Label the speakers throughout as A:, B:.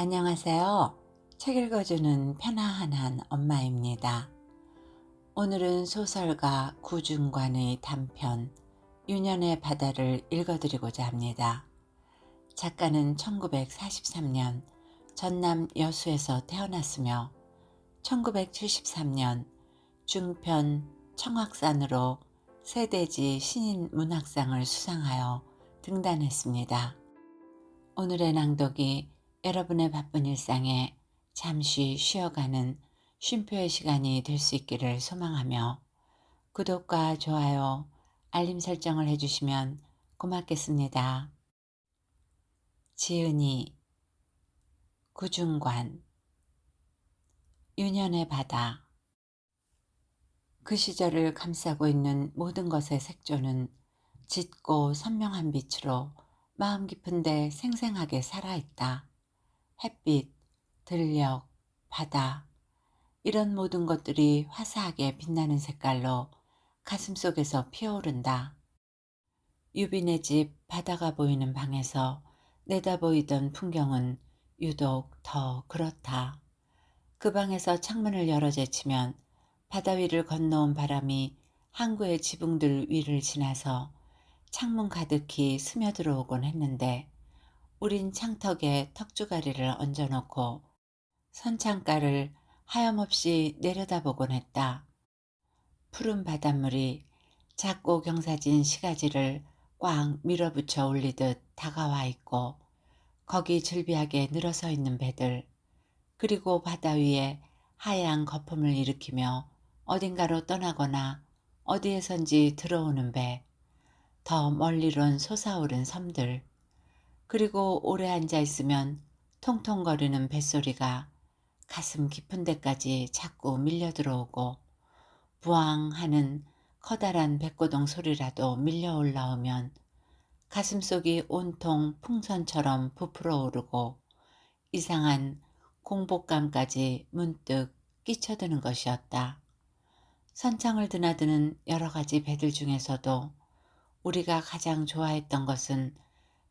A: 안녕하세요. 책 읽어주는 편안한 엄마입니다. 오늘은 소설가 구중관의 단편 유년의 바다를 읽어드리고자 합니다. 작가는 1943년 전남 여수에서 태어났으며 1973년 중편 청학산으로 세대지 신인 문학상을 수상하여 등단했습니다. 오늘의 낭독이 여러분의 바쁜 일상에 잠시 쉬어가는 쉼표의 시간이 될 수 있기를 소망하며 구독과 좋아요, 알림 설정을 해주시면 고맙겠습니다. 지은이, 구중관, 유년의 바다. 그 시절을 감싸고 있는 모든 것의 색조는 짙고 선명한 빛으로 마음 깊은데 생생하게 살아있다. 햇빛, 들녘, 바다, 이런 모든 것들이 화사하게 빛나는 색깔로 가슴속에서 피어오른다. 유빈의 집 바다가 보이는 방에서 내다보이던 풍경은 유독 더 그렇다. 그 방에서 창문을 열어 제치면 바다 위를 건너온 바람이 항구의 지붕들 위를 지나서 창문 가득히 스며들어오곤 했는데 우린 창턱에 턱주가리를 얹어놓고 선창가를 하염없이 내려다보곤 했다. 푸른 바닷물이 작고 경사진 시가지를 꽉 밀어붙여 올리듯 다가와 있고 거기 즐비하게 늘어서 있는 배들, 그리고 바다 위에 하얀 거품을 일으키며 어딘가로 떠나거나 어디에선지 들어오는 배, 더 멀리론 솟아오른 섬들, 그리고 오래 앉아 있으면 통통거리는 뱃소리가 가슴 깊은 데까지 자꾸 밀려 들어오고 부앙 하는 커다란 백고동 소리라도 밀려 올라오면 가슴속이 온통 풍선처럼 부풀어 오르고 이상한 공복감까지 문득 끼쳐드는 것이었다. 선창을 드나드는 여러 가지 배들 중에서도 우리가 가장 좋아했던 것은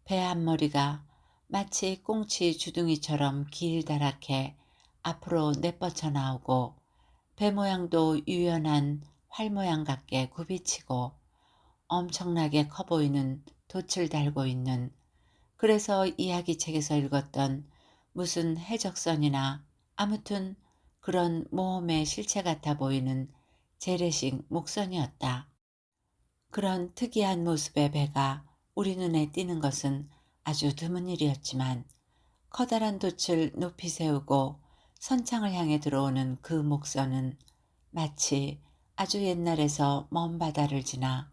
A: 배 앞머리가 마치 꽁치 주둥이처럼 길다랗게 앞으로 내뻗쳐 나오고 배 모양도 유연한 활 모양 같게 굽이치고 엄청나게 커 보이는 돛을 달고 있는, 그래서 이야기책에서 읽었던 무슨 해적선이나 아무튼 그런 모험의 실체 같아 보이는 재래식 목선이었다. 그런 특이한 모습의 배가 우리 눈에 띄는 것은 아주 드문 일이었지만 커다란 돛을 높이 세우고 선창을 향해 들어오는 그 목선은 마치 아주 옛날에서 먼 바다를 지나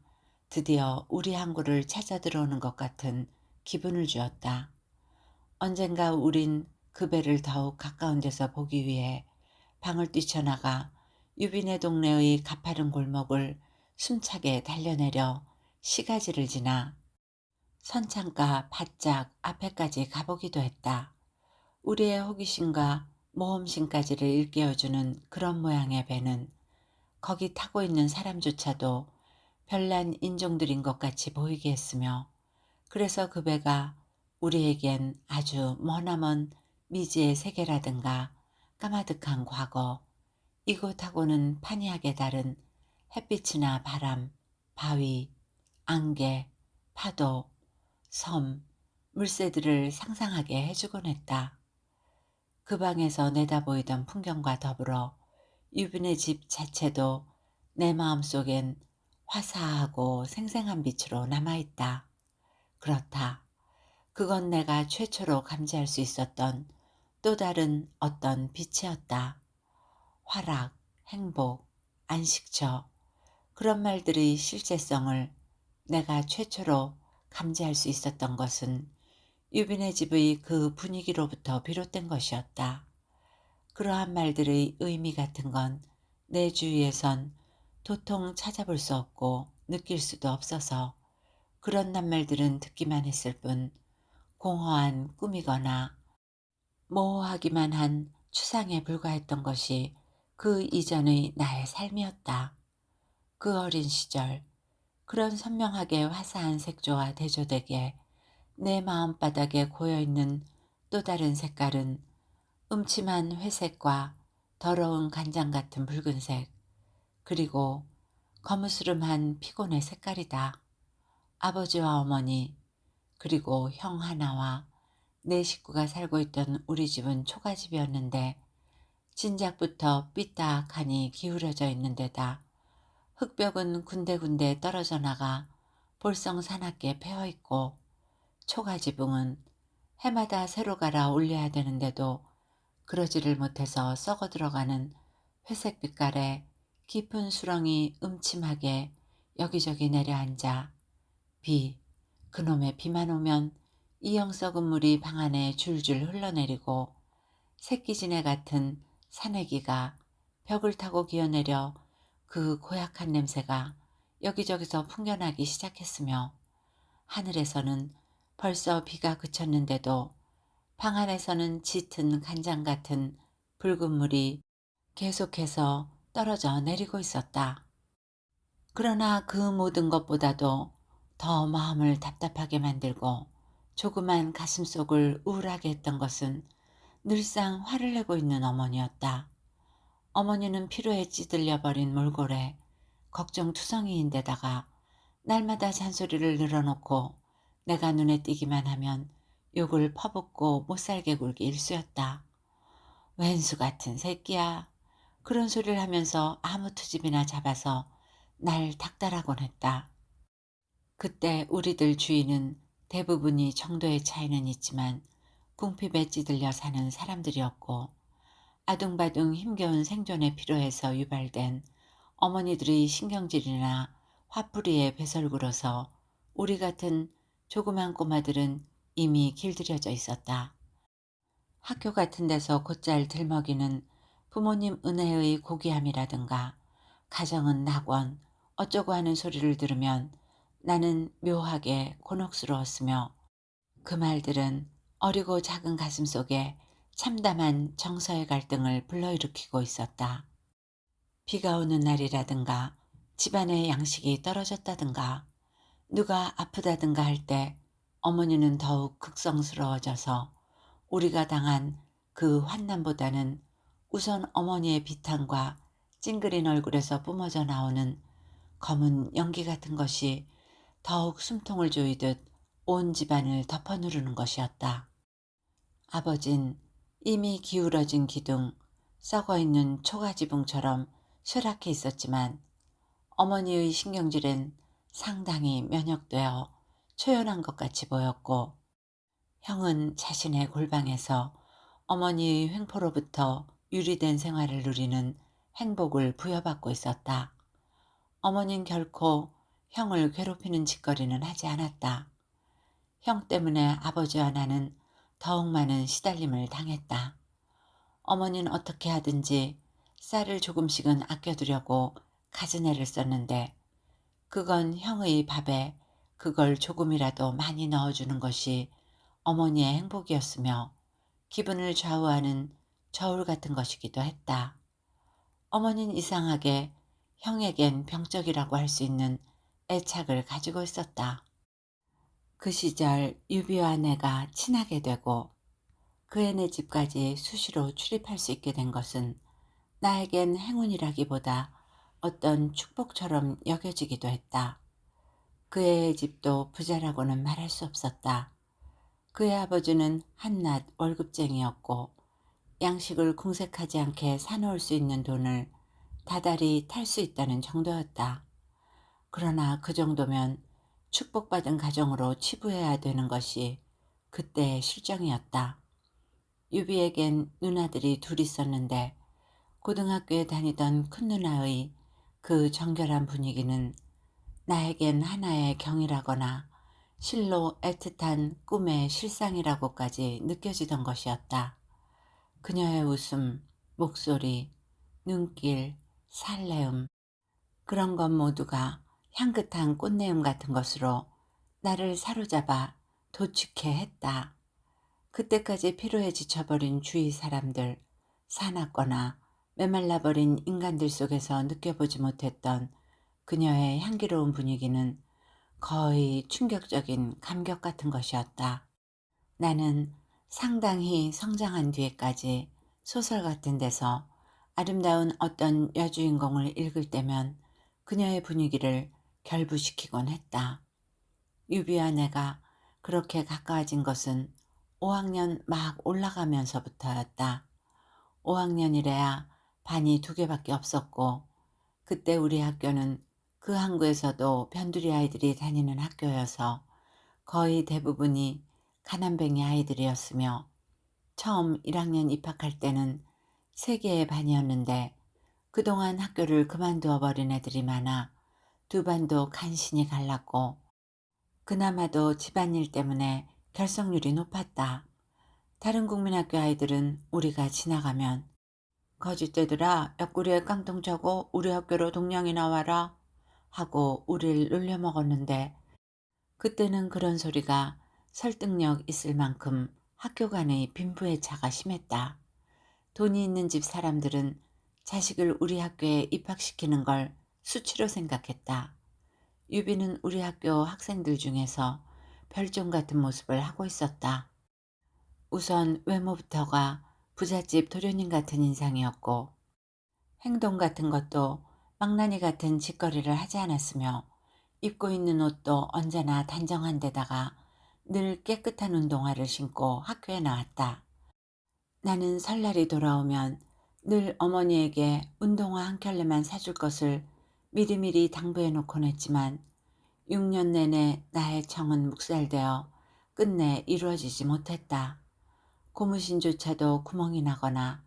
A: 드디어 우리 항구를 찾아 들어오는 것 같은 기분을 주었다. 언젠가 우린 그 배를 더욱 가까운 데서 보기 위해 방을 뛰쳐나가 유빈의 동네의 가파른 골목을 숨차게 달려내려 시가지를 지나 선창가 바짝 앞에까지 가보기도 했다. 우리의 호기심과 모험심까지를 일깨워주는 그런 모양의 배는 거기 타고 있는 사람조차도 별난 인종들인 것 같이 보이게 했으며, 그래서 그 배가 우리에겐 아주 머나먼 미지의 세계라든가 까마득한 과거, 이곳하고는 판이하게 다른 햇빛이나 바람, 바위, 안개, 파도, 섬, 물새들을 상상하게 해주곤 했다. 그 방에서 내다보이던 풍경과 더불어 유빈의 집 자체도 내 마음속엔 화사하고 생생한 빛으로 남아있다. 그렇다. 그건 내가 최초로 감지할 수 있었던 또 다른 어떤 빛이었다. 활악, 행복, 안식처, 그런 말들의 실제성을 내가 최초로 감지할 수 있었던 것은 유빈의 집의 그 분위기로부터 비롯된 것이었다. 그러한 말들의 의미 같은 건 내 주위에선 도통 찾아볼 수 없고 느낄 수도 없어서 그런 낱말들은 듣기만 했을 뿐 공허한 꿈이거나 모호하기만 한 추상에 불과했던 것이 그 이전의 나의 삶이었다. 그 어린 시절, 그런 선명하게 화사한 색조와 대조되게 내 마음바닥에 고여있는 또 다른 색깔은 음침한 회색과 더러운 간장 같은 붉은색, 그리고 거무스름한 피곤의 색깔이다. 아버지와 어머니, 그리고 형 하나와 네 식구가 살고 있던 우리 집은 초가집이었는데 진작부터 삐딱하니 기울어져 있는 데다 흙벽은 군데군데 떨어져 나가 볼성 사납게 패어 있고 초가지붕은 해마다 새로 갈아 올려야 되는데도 그러지를 못해서 썩어 들어가는 회색 빛깔의 깊은 수렁이 음침하게 여기저기 내려앉아 비, 그놈의 비만 오면 이형 썩은 물이 방 안에 줄줄 흘러내리고 새끼지네 같은 사내기가 벽을 타고 기어내려 그 고약한 냄새가 여기저기서 풍겨나기 시작했으며 하늘에서는 벌써 비가 그쳤는데도 방 안에서는 짙은 간장 같은 붉은 물이 계속해서 떨어져 내리고 있었다. 그러나 그 모든 것보다도 더 마음을 답답하게 만들고 조그만 가슴속을 우울하게 했던 것은 늘상 화를 내고 있는 어머니였다. 어머니는 피로에 찌들려 버린 몰골에 걱정투성이인데다가 날마다 잔소리를 늘어놓고 내가 눈에 띄기만 하면 욕을 퍼붓고 못살게 굴기 일쑤였다. 왼수 같은 새끼야. 그런 소리를 하면서 아무 트집이나 잡아서 날 닥달하곤 했다. 그때 우리들 주위는 대부분이 정도의 차이는 있지만 궁핍에 찌들려 사는 사람들이었고 아둥바둥 힘겨운 생존에 필요해서 유발된 어머니들의 신경질이나 화풀이에 배설굴어서 우리 같은 조그만 꼬마들은 이미 길들여져 있었다. 학교 같은 데서 곧잘 들먹이는 부모님 은혜의 고귀함이라든가 가정은 낙원 어쩌고 하는 소리를 들으면 나는 묘하게 곤혹스러웠으며 그 말들은 어리고 작은 가슴 속에 참담한 정서의 갈등을 불러일으키고 있었다. 비가 오는 날이라든가 집안의 양식이 떨어졌다든가 누가 아프다든가 할 때 어머니는 더욱 극성스러워져서 우리가 당한 그 환난보다는 우선 어머니의 비탄과 찡그린 얼굴에서 뿜어져 나오는 검은 연기 같은 것이 더욱 숨통을 조이듯 온 집안을 덮어 누르는 것이었다. 아버진 이미 기울어진 기둥, 썩어있는 초가지붕처럼 쇠락해 있었지만 어머니의 신경질엔 상당히 면역되어 초연한 것 같이 보였고 형은 자신의 골방에서 어머니의 횡포로부터 유리된 생활을 누리는 행복을 부여받고 있었다. 어머닌 결코 형을 괴롭히는 짓거리는 하지 않았다. 형 때문에 아버지와 나는 더욱 많은 시달림을 당했다. 어머니는 어떻게 하든지 쌀을 조금씩은 아껴두려고 가즈네를 썼는데 그건 형의 밥에 그걸 조금이라도 많이 넣어주는 것이 어머니의 행복이었으며 기분을 좌우하는 저울 같은 것이기도 했다. 어머니는 이상하게 형에겐 병적이라고 할 수 있는 애착을 가지고 있었다. 그 시절 유비와 내가 친하게 되고 그 애네 집까지 수시로 출입할 수 있게 된 것은 나에겐 행운이라기보다 어떤 축복처럼 여겨지기도 했다. 그 애의 집도 부자라고는 말할 수 없었다. 그의 아버지는 한낱 월급쟁이였고 양식을 궁색하지 않게 사놓을 수 있는 돈을 다달이 탈 수 있다는 정도였다. 그러나 그 정도면 축복받은 가정으로 치부해야 되는 것이 그때의 실정이었다. 유비에겐 누나들이 둘 있었는데 고등학교에 다니던 큰 누나의 그 정결한 분위기는 나에겐 하나의 경이라거나 실로 애틋한 꿈의 실상이라고까지 느껴지던 것이었다. 그녀의 웃음, 목소리, 눈길, 설레음 그런 것 모두가 향긋한 꽃내음 같은 것으로 나를 사로잡아 도취케 했다. 그때까지 피로에 지쳐버린 주위 사람들, 사납거나 메말라버린 인간들 속에서 느껴보지 못했던 그녀의 향기로운 분위기는 거의 충격적인 감격 같은 것이었다. 나는 상당히 성장한 뒤에까지 소설 같은 데서 아름다운 어떤 여주인공을 읽을 때면 그녀의 분위기를 결부시키곤 했다. 유비와 내가 그렇게 가까워진 것은 5학년 막 올라가면서부터였다. 5학년이래야 반이 2개밖에 없었고 그때 우리 학교는 그 항구에서도 변두리 아이들이 다니는 학교여서 거의 대부분이 가난뱅이 아이들이었으며 처음 1학년 입학할 때는 3개의 반이었는데 그동안 학교를 그만두어 버린 애들이 많아 2반도 간신히 갈랐고 그나마도 집안일 때문에 결석률이 높았다. 다른 국민학교 아이들은 우리가 지나가면 거짓되더라 옆구리에 깡통 차고 우리 학교로 동냥이 나와라 하고 우릴 놀려먹었는데 그때는 그런 소리가 설득력 있을 만큼 학교 간의 빈부의 차가 심했다. 돈이 있는 집 사람들은 자식을 우리 학교에 입학시키는 걸 수치로 생각했다. 유비는 우리 학교 학생들 중에서 별종 같은 모습을 하고 있었다. 우선 외모부터가 부잣집 도련님 같은 인상이었고 행동 같은 것도 망나니 같은 짓거리를 하지 않았으며 입고 있는 옷도 언제나 단정한 데다가 늘 깨끗한 운동화를 신고 학교에 나왔다. 나는 설날이 돌아오면 늘 어머니에게 운동화 한 켤레만 사줄 것을 미리미리 당부해 놓곤 했지만 6년 내내 나의 청은 묵살되어 끝내 이루어지지 못했다. 고무신조차도 구멍이 나거나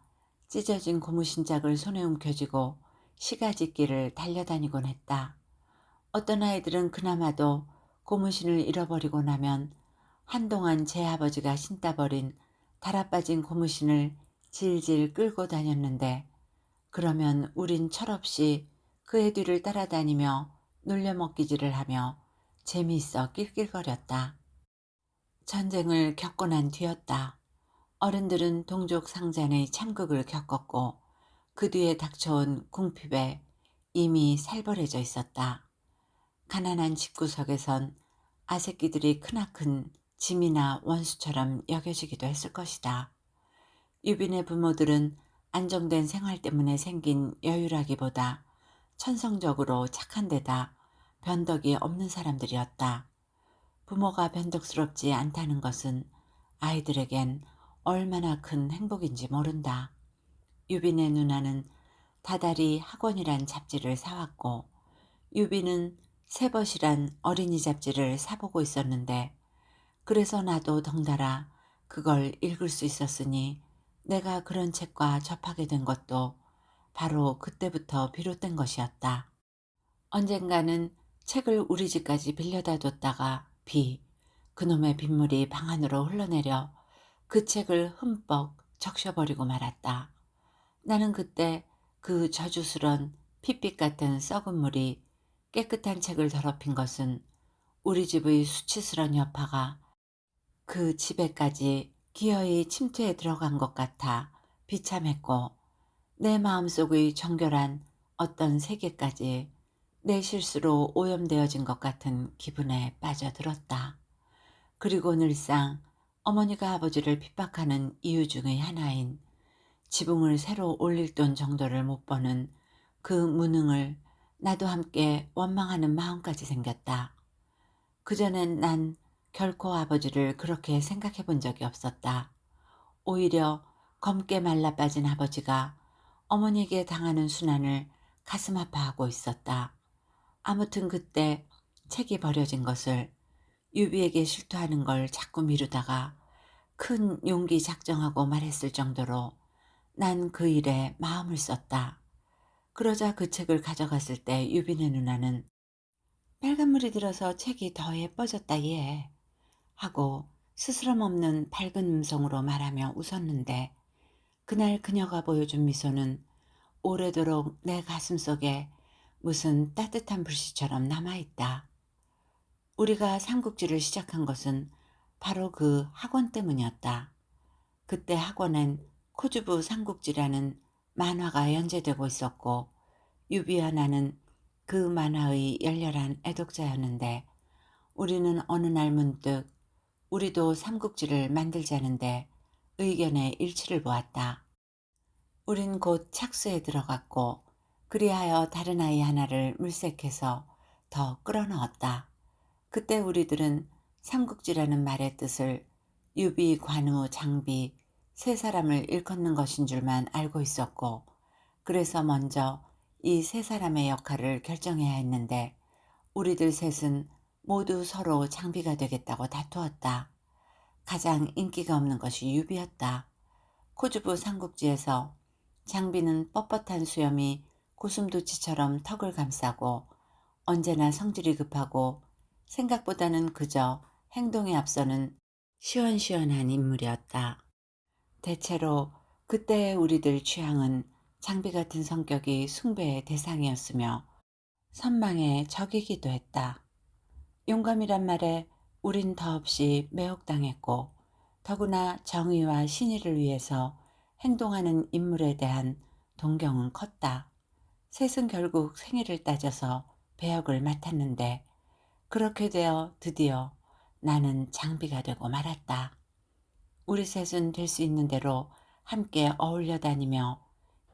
A: 찢어진 고무신짝을 손에 움켜쥐고 시가짓기를 달려다니곤 했다. 어떤 아이들은 그나마도 고무신을 잃어버리고 나면 한동안 제 아버지가 신다 버린 달아빠진 고무신을 질질 끌고 다녔는데 그러면 우린 철없이 그 애 뒤를 따라다니며 놀려먹기질을 하며 재미있어 낄낄거렸다. 전쟁을 겪고 난 뒤였다. 어른들은 동족 상잔의 참극을 겪었고 그 뒤에 닥쳐온 궁핍에 이미 살벌해져 있었다. 가난한 집구석에선 아새끼들이 크나큰 짐이나 원수처럼 여겨지기도 했을 것이다. 유빈의 부모들은 안정된 생활 때문에 생긴 여유라기보다 천성적으로 착한 데다 변덕이 없는 사람들이었다. 부모가 변덕스럽지 않다는 것은 아이들에겐 얼마나 큰 행복인지 모른다. 유빈의 누나는 다달이 학원이란 잡지를 사왔고 유빈은 새벗이란 어린이 잡지를 사보고 있었는데 그래서 나도 덩달아 그걸 읽을 수 있었으니 내가 그런 책과 접하게 된 것도 바로 그때부터 비롯된 것이었다. 언젠가는 책을 우리 집까지 빌려다 뒀다가 그놈의 빗물이 방 안으로 흘러내려 그 책을 흠뻑 적셔버리고 말았다. 나는 그때 그 저주스런 핏빛 같은 썩은 물이 깨끗한 책을 더럽힌 것은 우리 집의 수치스런 여파가 그 집에까지 기어이 침투해 들어간 것 같아 비참했고 내 마음속의 정결한 어떤 세계까지 내 실수로 오염되어진 것 같은 기분에 빠져들었다. 그리고 늘상 어머니가 아버지를 핍박하는 이유 중의 하나인 지붕을 새로 올릴 돈 정도를 못 버는 그 무능을 나도 함께 원망하는 마음까지 생겼다. 그전엔 난 결코 아버지를 그렇게 생각해 본 적이 없었다. 오히려 검게 말라 빠진 아버지가 어머니에게 당하는 순환을 가슴 아파하고 있었다. 아무튼 그때 책이 버려진 것을 유비에게 실토하는 걸 자꾸 미루다가 큰 용기 작정하고 말했을 정도로 난 그 일에 마음을 썼다. 그러자 그 책을 가져갔을 때 유빈의 누나는 빨간물이 들어서 책이 더 예뻐졌다 얘 하고 스스럼 없는 밝은 음성으로 말하며 웃었는데 그날 그녀가 보여준 미소는 오래도록 내 가슴속에 무슨 따뜻한 불씨처럼 남아있다. 우리가 삼국지를 시작한 것은 바로 그 학원 때문이었다. 그때 학원엔 코주부 삼국지라는 만화가 연재되고 있었고 유비와 나는 그 만화의 열렬한 애독자였는데 우리는 어느 날 문득 우리도 삼국지를 만들자는데 의견의 일치를 보았다. 우린 곧 착수에 들어갔고 그리하여 다른 아이 하나를 물색해서 더 끌어넣었다. 그때 우리들은 삼국지라는 말의 뜻을 유비, 관우, 장비 세 사람을 일컫는 것인 줄만 알고 있었고, 그래서 먼저 이 세 사람의 역할을 결정해야 했는데 우리들 셋은 모두 서로 장비가 되겠다고 다투었다. 가장 인기가 없는 것이 유비였다. 코주부 삼국지에서 장비는 뻣뻣한 수염이 고슴도치처럼 턱을 감싸고 언제나 성질이 급하고 생각보다는 그저 행동에 앞서는 시원시원한 인물이었다. 대체로 그때의 우리들 취향은 장비 같은 성격이 숭배의 대상이었으며 선망의 적이기도 했다. 용감이란 말에 우린 더없이 매혹당했고, 더구나 정의와 신의를 위해서 행동하는 인물에 대한 동경은 컸다. 셋은 결국 생애를 따져서 배역을 맡았는데 그렇게 되어 드디어 나는 장비가 되고 말았다. 우리 셋은 될 수 있는 대로 함께 어울려 다니며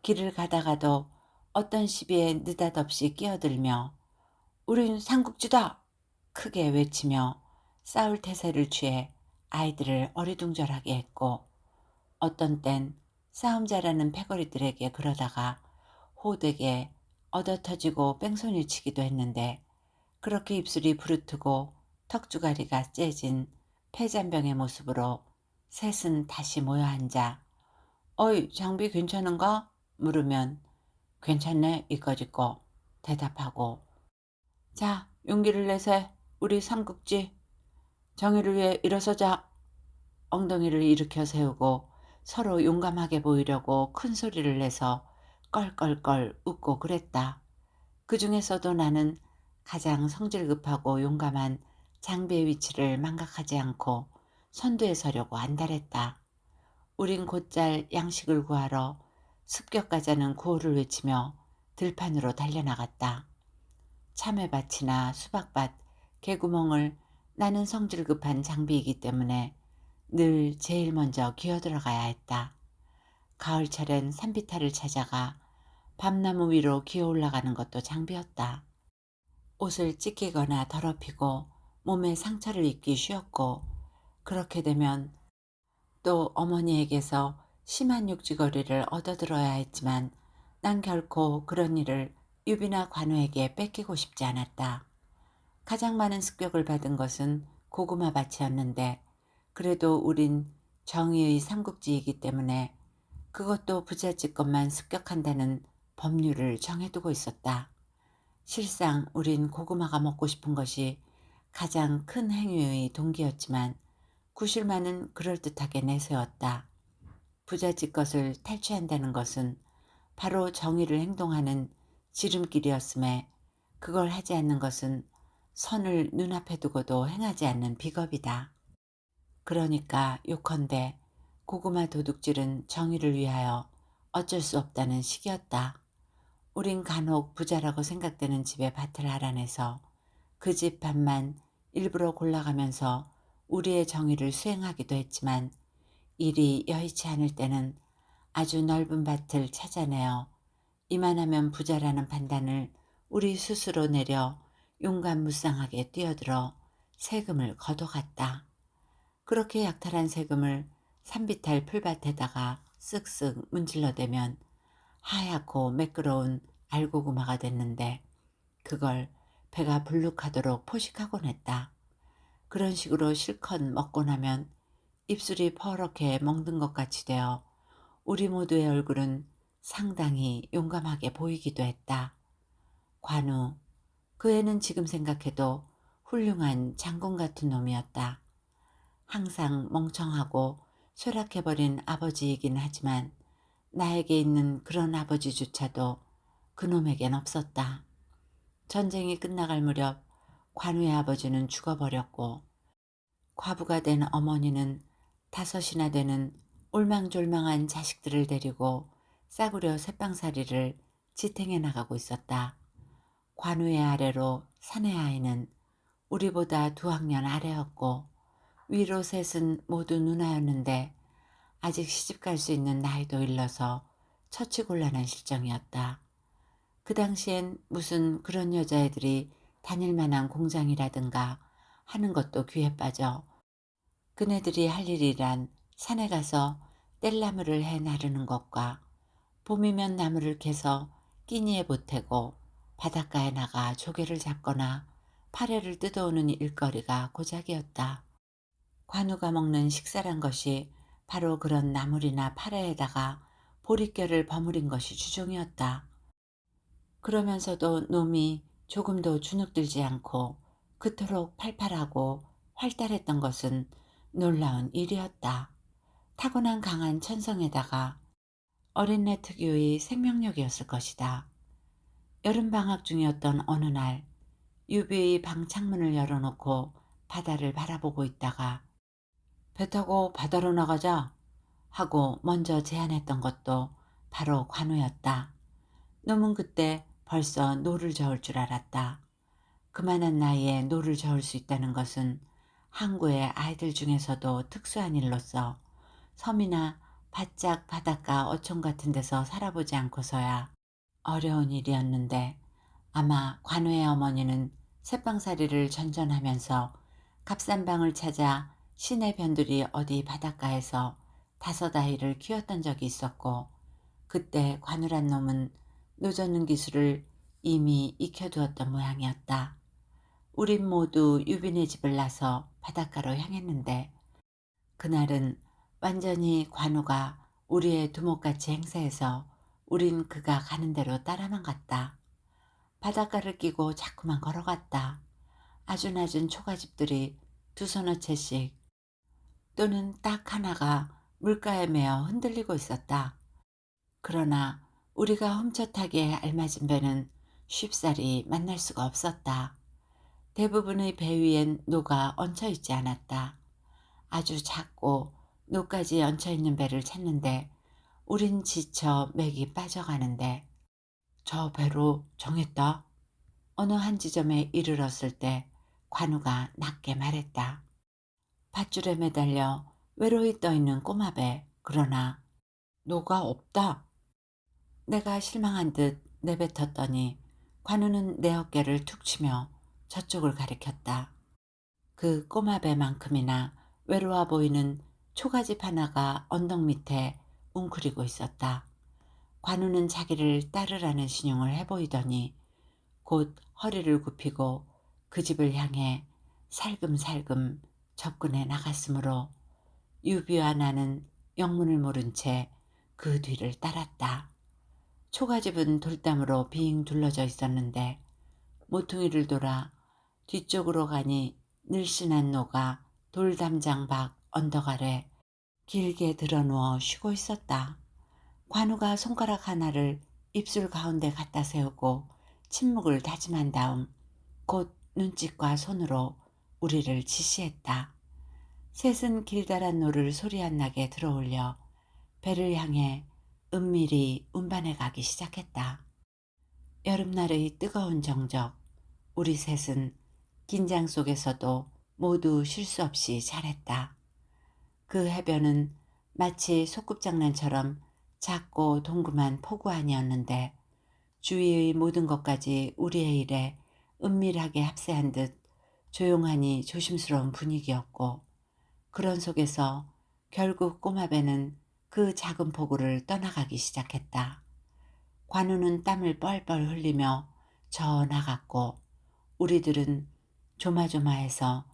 A: 길을 가다가도 어떤 시비에 느닷없이 끼어들며 우린 삼국지다! 크게 외치며 싸울 태세를 취해 아이들을 어리둥절하게 했고, 어떤 땐 싸움 잘하는 패거리들에게 그러다가 호되게 얻어터지고 뺑소니를 치기도 했는데, 그렇게 입술이 부르트고 턱주가리가 째진 폐잔병의 모습으로 셋은 다시 모여 앉아 어이 장비 괜찮은가? 물으면 괜찮네 이거지거 대답하고, 자 용기를 내세 우리 삼국지 정의를 위해 일어서자 엉덩이를 일으켜 세우고 서로 용감하게 보이려고 큰 소리를 내서 껄껄껄 웃고 그랬다. 그 중에서도 나는 가장 성질급하고 용감한 장비의 위치를 망각하지 않고 선두에 서려고 안달했다. 우린 곧잘 양식을 구하러 습격가자는 구호를 외치며 들판으로 달려나갔다. 참외밭이나 수박밭, 개구멍을 나는 성질급한 장비이기 때문에 늘 제일 먼저 기어들어가야 했다. 가을철엔 산비탈을 찾아가 밤나무 위로 기어 올라가는 것도 장비였다. 옷을 찢기거나 더럽히고 몸에 상처를 입기 쉬웠고, 그렇게 되면 또 어머니에게서 심한 육지거리를 얻어들어야 했지만 난 결코 그런 일을 유비나 관우에게 뺏기고 싶지 않았다. 가장 많은 습격을 받은 것은 고구마 밭이었는데 그래도 우린 정의의 삼국지이기 때문에 그것도 부잣집 것만 습격한다는 법률을 정해두고 있었다. 실상 우린 고구마가 먹고 싶은 것이 가장 큰 행위의 동기였지만 구실만은 그럴듯하게 내세웠다. 부잣집 것을 탈취한다는 것은 바로 정의를 행동하는 지름길이었음에 그걸 하지 않는 것은 선을 눈앞에 두고도 행하지 않는 비겁이다. 그러니까 요컨대 고구마 도둑질은 정의를 위하여 어쩔 수 없다는 식이었다. 우린 간혹 부자라고 생각되는 집에 밭을 알아내서 그 집 밭만 일부러 골라가면서 우리의 정의를 수행하기도 했지만 일이 여의치 않을 때는 아주 넓은 밭을 찾아내어 이만하면 부자라는 판단을 우리 스스로 내려 용감무쌍하게 뛰어들어 세금을 걷어갔다. 그렇게 약탈한 세금을 산비탈 풀밭에다가 쓱쓱 문질러대면 하얗고 매끄러운 알고구마가 됐는데 그걸 배가 불룩하도록 포식하곤 했다. 그런 식으로 실컷 먹고 나면 입술이 퍼렇게 먹는 것 같이 되어 우리 모두의 얼굴은 상당히 용감하게 보이기도 했다. 관우, 그 애는 지금 생각해도 훌륭한 장군 같은 놈이었다. 항상 멍청하고 쇠락해버린 아버지이긴 하지만 나에게 있는 그런 아버지조차도 그놈에겐 없었다. 전쟁이 끝나갈 무렵 관우의 아버지는 죽어버렸고 과부가 된 어머니는 다섯이나 되는 올망졸망한 자식들을 데리고 싸구려 새빵살이를 지탱해 나가고 있었다. 관우의 아래로 사내 아이는 우리보다 2학년 아래였고 위로 셋은 모두 누나였는데 아직 시집갈 수 있는 나이도 일러서 처치곤란한 실정이었다. 그 당시엔 무슨 그런 여자애들이 다닐 만한 공장이라든가 하는 것도 귀에 빠져 그네들이 할 일이란 산에 가서 뗄나무를 해 나르는 것과 봄이면 나무를 캐서 끼니에 보태고 바닷가에 나가 조개를 잡거나 파래를 뜯어오는 일거리가 고작이었다. 관우가 먹는 식사란 것이 바로 그런 나물이나 파래에다가 보릿결을 버무린 것이 주종이었다. 그러면서도 놈이 조금도 주눅들지 않고 그토록 팔팔하고 활달했던 것은 놀라운 일이었다. 타고난 강한 천성에다가 어린애 특유의 생명력이었을 것이다. 여름방학 중이었던 어느 날 유비의 방 창문을 열어놓고 바다를 바라보고 있다가 배 타고 바다로 나가자 하고 먼저 제안했던 것도 바로 관우였다. 놈은 그때 벌써 노를 저을 줄 알았다. 그만한 나이에 노를 저을 수 있다는 것은 항구의 아이들 중에서도 특수한 일로서 섬이나 바짝 바닷가 어촌 같은 데서 살아보지 않고서야 어려운 일이었는데 아마 관우의 어머니는 새빵살이를 전전하면서 값싼 방을 찾아 시내 변두리 어디 바닷가에서 5아이를 키웠던 적이 있었고 그때 관우란 놈은 노젓는 기술을 이미 익혀두었던 모양이었다. 우린 모두 유빈의 집을 나서 바닷가로 향했는데 그날은 완전히 관우가 우리의 두목같이 행세해서 우린 그가 가는 대로 따라만 갔다. 바닷가를 끼고 자꾸만 걸어갔다. 아주 낮은 초가집들이 두서너 채씩 또는 딱 하나가 물가에 매어 흔들리고 있었다. 그러나 우리가 훔쳐타기에 알맞은 배는 쉽사리 만날 수가 없었다. 대부분의 배 위엔 노가 얹혀있지 않았다. 아주 작고 노까지 얹혀있는 배를 찾는데 우린 지쳐 맥이 빠져가는데 저 배로 정했다. 어느 한 지점에 이르렀을 때 관우가 낮게 말했다. 밧줄에 매달려 외로이 떠있는 꼬마배. 그러나 노가 없다. 내가 실망한 듯 내뱉었더니 관우는 내 어깨를 툭 치며 저쪽을 가리켰다. 그 꼬마배만큼이나 외로워 보이는 초가집 하나가 언덕 밑에 웅크리고 있었다. 관우는 자기를 따르라는 신용을 해보이더니 곧 허리를 굽히고 그 집을 향해 살금살금 접근해 나갔으므로 유비와 나는 영문을 모른 채 그 뒤를 따랐다. 초가집은 돌담으로 빙 둘러져 있었는데 모퉁이를 돌아 뒤쪽으로 가니 늘씬한 노가 돌담장 밖 언덕 아래 길게 드러누워 쉬고 있었다. 관우가 손가락 하나를 입술 가운데 갖다 세우고 침묵을 다짐한 다음 곧 눈짓과 손으로 우리를 지시했다. 셋은 길다란 노를 소리 안 나게 들어올려 배를 향해 은밀히 운반해 가기 시작했다. 여름날의 뜨거운 정적, 우리 셋은 긴장 속에서도 모두 실수 없이 잘했다. 그 해변은 마치 소꿉장난처럼 작고 동그만 포구 아니었는데 주위의 모든 것까지 우리의 일에 은밀하게 합세한 듯 조용하니 조심스러운 분위기였고 그런 속에서 결국 꼬마배는 그 작은 포구를 떠나가기 시작했다. 관우는 땀을 뻘뻘 흘리며 저 나갔고 우리들은 조마조마해서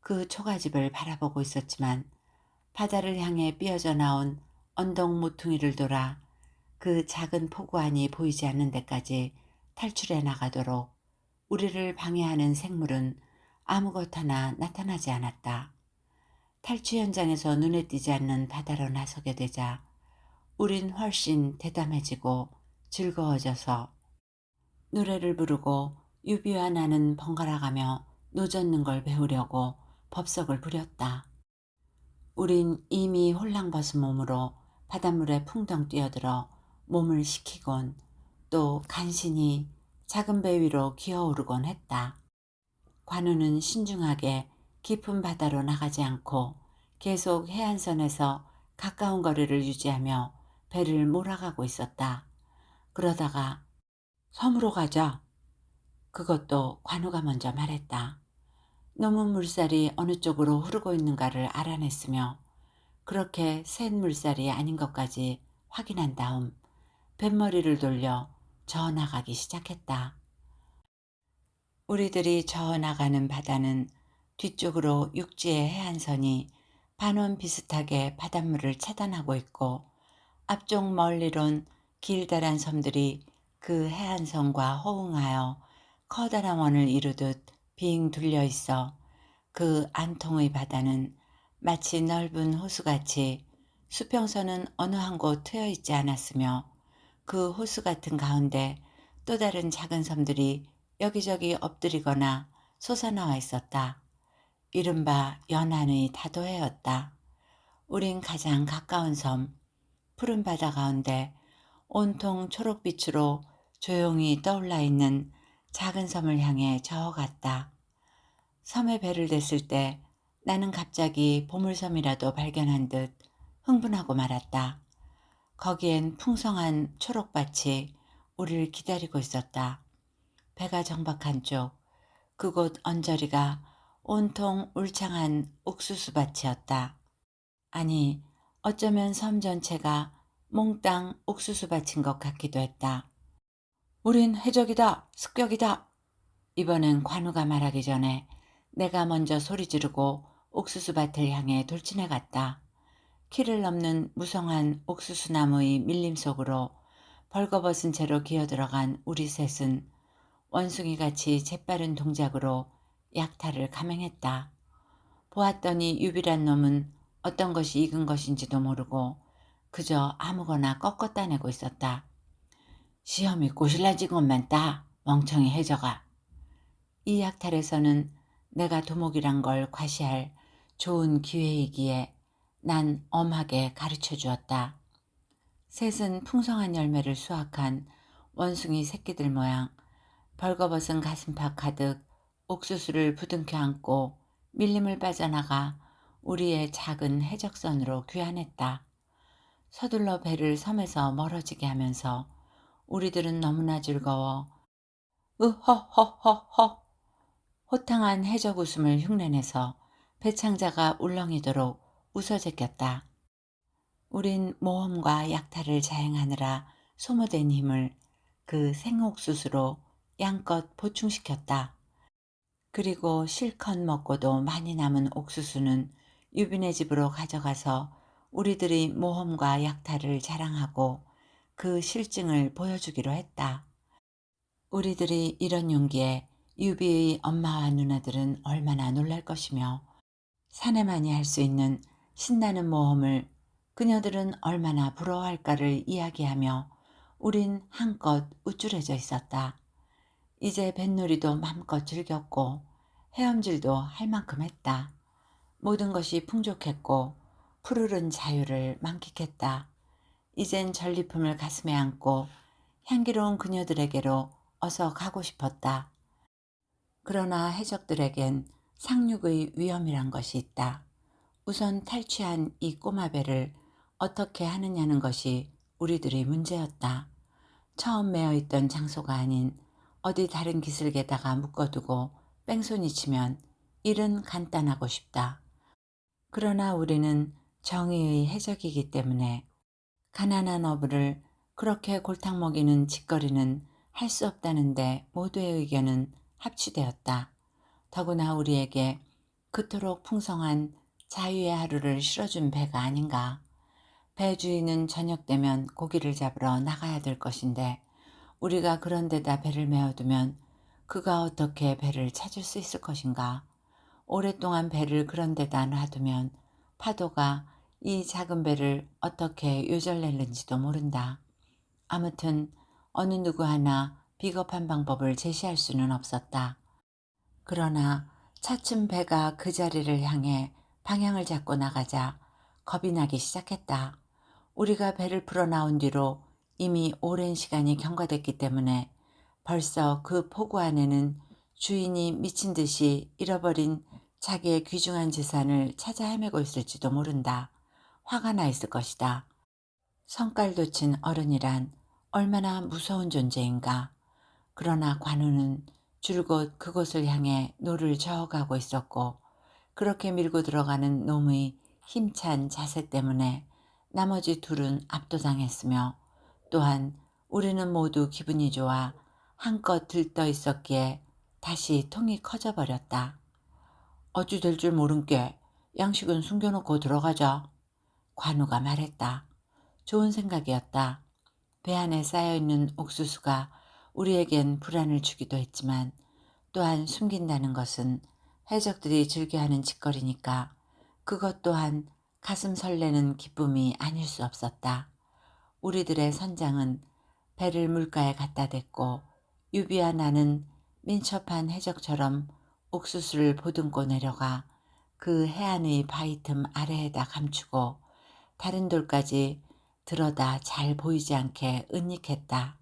A: 그 초가집을 바라보고 있었지만 바다를 향해 삐어져 나온 언덕 모퉁이를 돌아 그 작은 포구 안이 보이지 않는 데까지 탈출해 나가도록 우리를 방해하는 생물은 아무것 하나 나타나지 않았다. 탈취 현장에서 눈에 띄지 않는 바다로 나서게 되자 우린 훨씬 대담해지고 즐거워져서 노래를 부르고 유비와 나는 번갈아가며 노젓는 걸 배우려고 법석을 부렸다. 우린 이미 홀랑벗은 몸으로 바닷물에 풍덩 뛰어들어 몸을 식히곤 또 간신히 작은 배 위로 기어오르곤 했다. 관우는 신중하게 깊은 바다로 나가지 않고 계속 해안선에서 가까운 거리를 유지하며 배를 몰아가고 있었다. 그러다가 섬으로 가자. 그것도 관우가 먼저 말했다. 넘은 물살이 어느 쪽으로 흐르고 있는가를 알아냈으며 그렇게 센 물살이 아닌 것까지 확인한 다음 뱃머리를 돌려 저어 나가기 시작했다. 우리들이 저어 나가는 바다는 뒤쪽으로 육지의 해안선이 반원 비슷하게 바닷물을 차단하고 있고 앞쪽 멀리론 길다란 섬들이 그 해안선과 호응하여 커다란 원을 이루듯 빙 둘려 있어 그 안통의 바다는 마치 넓은 호수같이 수평선은 어느 한 곳 트여 있지 않았으며 그 호수 같은 가운데 또 다른 작은 섬들이 여기저기 엎드리거나 솟아나와 있었다. 이른바 연안의 다도해였다. 우린 가장 가까운 섬, 푸른 바다 가운데 온통 초록빛으로 조용히 떠올라 있는 작은 섬을 향해 저어갔다. 섬에 배를 댔을 때 나는 갑자기 보물섬이라도 발견한 듯 흥분하고 말았다. 거기엔 풍성한 초록밭이 우리를 기다리고 있었다. 배가 정박한 쪽, 그곳 언저리가 온통 울창한 옥수수밭이었다. 아니, 어쩌면 섬 전체가 몽땅 옥수수밭인 것 같기도 했다. 우린 해적이다! 습격이다! 이번엔 관우가 말하기 전에 내가 먼저 소리 지르고 옥수수밭을 향해 돌진해 갔다. 키를 넘는 무성한 옥수수나무의 밀림 속으로 벌거벗은 채로 기어들어간 우리 셋은 원숭이같이 재빠른 동작으로 약탈을 감행했다. 보았더니 유비란 놈은 어떤 것이 익은 것인지도 모르고 그저 아무거나 꺾어 따내고 있었다. 시험이 꼬실라진 것만 따, 멍청이 해적아. 이 약탈에서는 내가 도목이란 걸 과시할 좋은 기회이기에 난 엄하게 가르쳐 주었다. 셋은 풍성한 열매를 수확한 원숭이 새끼들 모양 벌거벗은 가슴팍 가득 옥수수를 부둥켜 안고 밀림을 빠져나가 우리의 작은 해적선으로 귀환했다. 서둘러 배를 섬에서 멀어지게 하면서 우리들은 너무나 즐거워 으허허허허 호탕한 해적 웃음을 흉내내서 배창자가 울렁이도록 웃어 제꼈다. 우린 모험과 약탈을 자행하느라 소모된 힘을 그 생옥수수로 양껏 보충시켰다. 그리고 실컷 먹고도 많이 남은 옥수수는 유빈의 집으로 가져가서 우리들이 모험과 약탈을 자랑하고 그 실증을 보여주기로 했다. 우리들이 이런 용기에 유비의 엄마와 누나들은 얼마나 놀랄 것이며 사내만이 할 수 있는 신나는 모험을 그녀들은 얼마나 부러워할까를 이야기하며 우린 한껏 우쭐해져 있었다. 이제 뱃놀이도 맘껏 즐겼고 헤엄질도 할 만큼 했다. 모든 것이 풍족했고 푸르른 자유를 만끽했다. 이젠 전리품을 가슴에 안고 향기로운 그녀들에게로 어서 가고 싶었다. 그러나 해적들에겐 상륙의 위험이란 것이 있다. 우선 탈취한 이 꼬마 배를 어떻게 하느냐는 것이 우리들의 문제였다. 처음 매어 있던 장소가 아닌 어디 다른 기슭에다가 묶어두고 뺑소니 치면 일은 간단하고 쉽다. 그러나 우리는 정의의 해적이기 때문에 가난한 어부를 그렇게 골탕 먹이는 짓거리는 할 수 없다는데 모두의 의견은 합치되었다. 더구나 우리에게 그토록 풍성한 자유의 하루를 실어준 배가 아닌가. 배 주인은 저녁 되면 고기를 잡으러 나가야 될 것인데 우리가 그런 데다 배를 메어두면 그가 어떻게 배를 찾을 수 있을 것인가. 오랫동안 배를 그런 데다 놔두면 파도가 이 작은 배를 어떻게 요절냈는지도 모른다. 아무튼 어느 누구 하나 비겁한 방법을 제시할 수는 없었다. 그러나 차츰 배가 그 자리를 향해 방향을 잡고 나가자 겁이 나기 시작했다. 우리가 배를 풀어 나온 뒤로 이미 오랜 시간이 경과됐기 때문에 벌써 그 포구 안에는 주인이 미친 듯이 잃어버린 자기의 귀중한 재산을 찾아 헤매고 있을지도 모른다. 화가 나 있을 것이다. 성깔도 친 어른이란 얼마나 무서운 존재인가. 그러나 관우는 줄곧 그곳을 향해 노를 저어가고 있었고, 그렇게 밀고 들어가는 놈의 힘찬 자세 때문에 나머지 둘은 압도당했으며, 또한 우리는 모두 기분이 좋아 한껏 들떠 있었기에 다시 통이 커져버렸다. 어찌 될 줄 모른께 양식은 숨겨놓고 들어가자. 관우가 말했다. 좋은 생각이었다. 배 안에 쌓여있는 옥수수가 우리에겐 불안을 주기도 했지만, 또한 숨긴다는 것은 해적들이 즐겨하는 짓거리니까 그것 또한 가슴 설레는 기쁨이 아닐 수 없었다. 우리들의 선장은 배를 물가에 갖다 댔고, 유비와 나는 민첩한 해적처럼 옥수수를 보듬고 내려가 그 해안의 바위 틈 아래에다 감추고 다른 돌까지 들어다 잘 보이지 않게 은닉했다.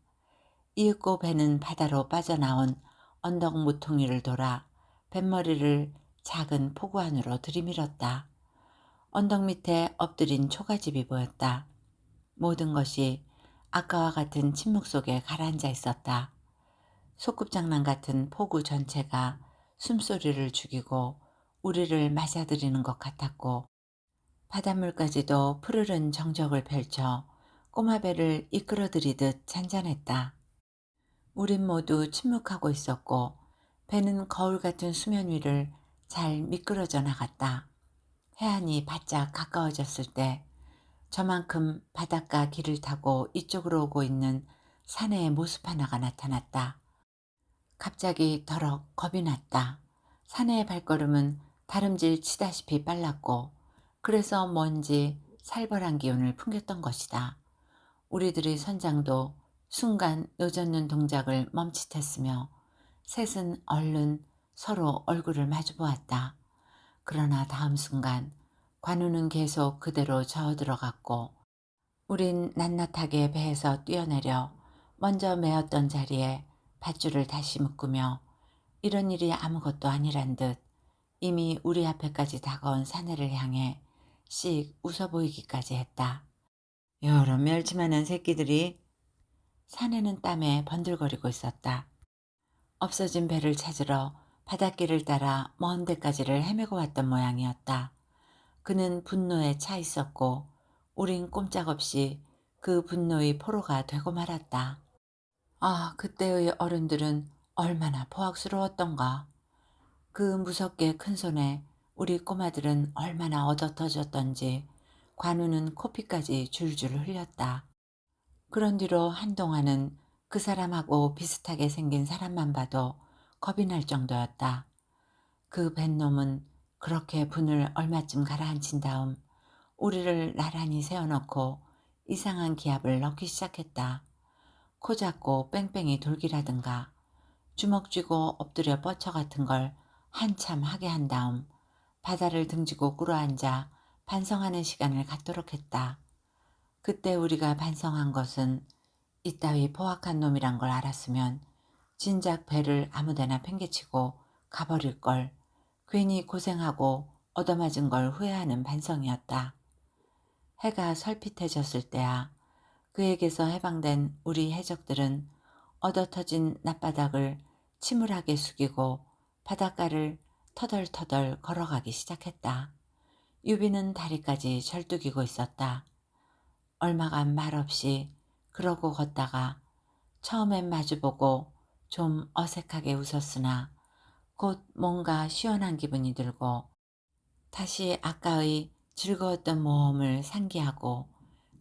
A: 이윽고 배는 바다로 빠져나온 언덕 모퉁이를 돌아 뱃머리를 작은 포구 안으로 들이밀었다. 언덕 밑에 엎드린 초가집이 보였다. 모든 것이 아까와 같은 침묵 속에 가라앉아 있었다. 소꿉장난 같은 포구 전체가 숨소리를 죽이고 우리를 맞아들이는 것 같았고, 바닷물까지도 푸르른 정적을 펼쳐 꼬마배를 이끌어들이듯 잔잔했다. 우린 모두 침묵하고 있었고, 배는 거울 같은 수면 위를 잘 미끄러져 나갔다. 해안이 바짝 가까워졌을 때 저만큼 바닷가 길을 타고 이쪽으로 오고 있는 사내의 모습 하나가 나타났다. 갑자기 더럭 겁이 났다. 사내의 발걸음은 다름질 치다시피 빨랐고, 그래서 뭔지 살벌한 기운을 풍겼던 것이다. 우리들의 선장도 순간 늦었는 동작을 멈칫했으며, 셋은 얼른 서로 얼굴을 마주 보았다. 그러나 다음 순간 관우는 계속 그대로 저어 들어갔고, 우린 낱낱하게 배에서 뛰어내려 먼저 메었던 자리에 밧줄을 다시 묶으며, 이런 일이 아무것도 아니란 듯 이미 우리 앞에까지 다가온 사내를 향해 씩 웃어 보이기까지 했다. 여러 멸치만한 새끼들이. 사내는 땀에 번들거리고 있었다. 없어진 배를 찾으러 바닷길을 따라 먼 데까지를 헤매고 왔던 모양이었다. 그는 분노에 차 있었고, 우린 꼼짝없이 그 분노의 포로가 되고 말았다. 아, 그때의 어른들은 얼마나 포악스러웠던가. 그 무섭게 큰 손에 우리 꼬마들은 얼마나 얻어터졌던지 관우는 코피까지 줄줄 흘렸다. 그런 뒤로 한동안은 그 사람하고 비슷하게 생긴 사람만 봐도 겁이 날 정도였다. 그 뱃놈은 그렇게 분을 얼마쯤 가라앉힌 다음 우리를 나란히 세워놓고 이상한 기합을 넣기 시작했다. 코 잡고 뺑뺑이 돌기라든가 주먹 쥐고 엎드려 뻗쳐 같은 걸 한참 하게 한 다음 바다를 등지고 꿇어앉아 반성하는 시간을 갖도록 했다. 그때 우리가 반성한 것은 이따위 포악한 놈이란 걸 알았으면 진작 배를 아무데나 팽개치고 가버릴 걸 괜히 고생하고 얻어맞은 걸 후회하는 반성이었다. 해가 설핏해졌을 때야 그에게서 해방된 우리 해적들은 얻어터진 낯바닥을 침울하게 숙이고 바닷가를 터덜터덜 걸어가기 시작했다. 유비는 다리까지 절뚝이고 있었다. 얼마간 말없이 그러고 걷다가 처음엔 마주보고 좀 어색하게 웃었으나 곧 뭔가 시원한 기분이 들고 다시 아까의 즐거웠던 모험을 상기하고,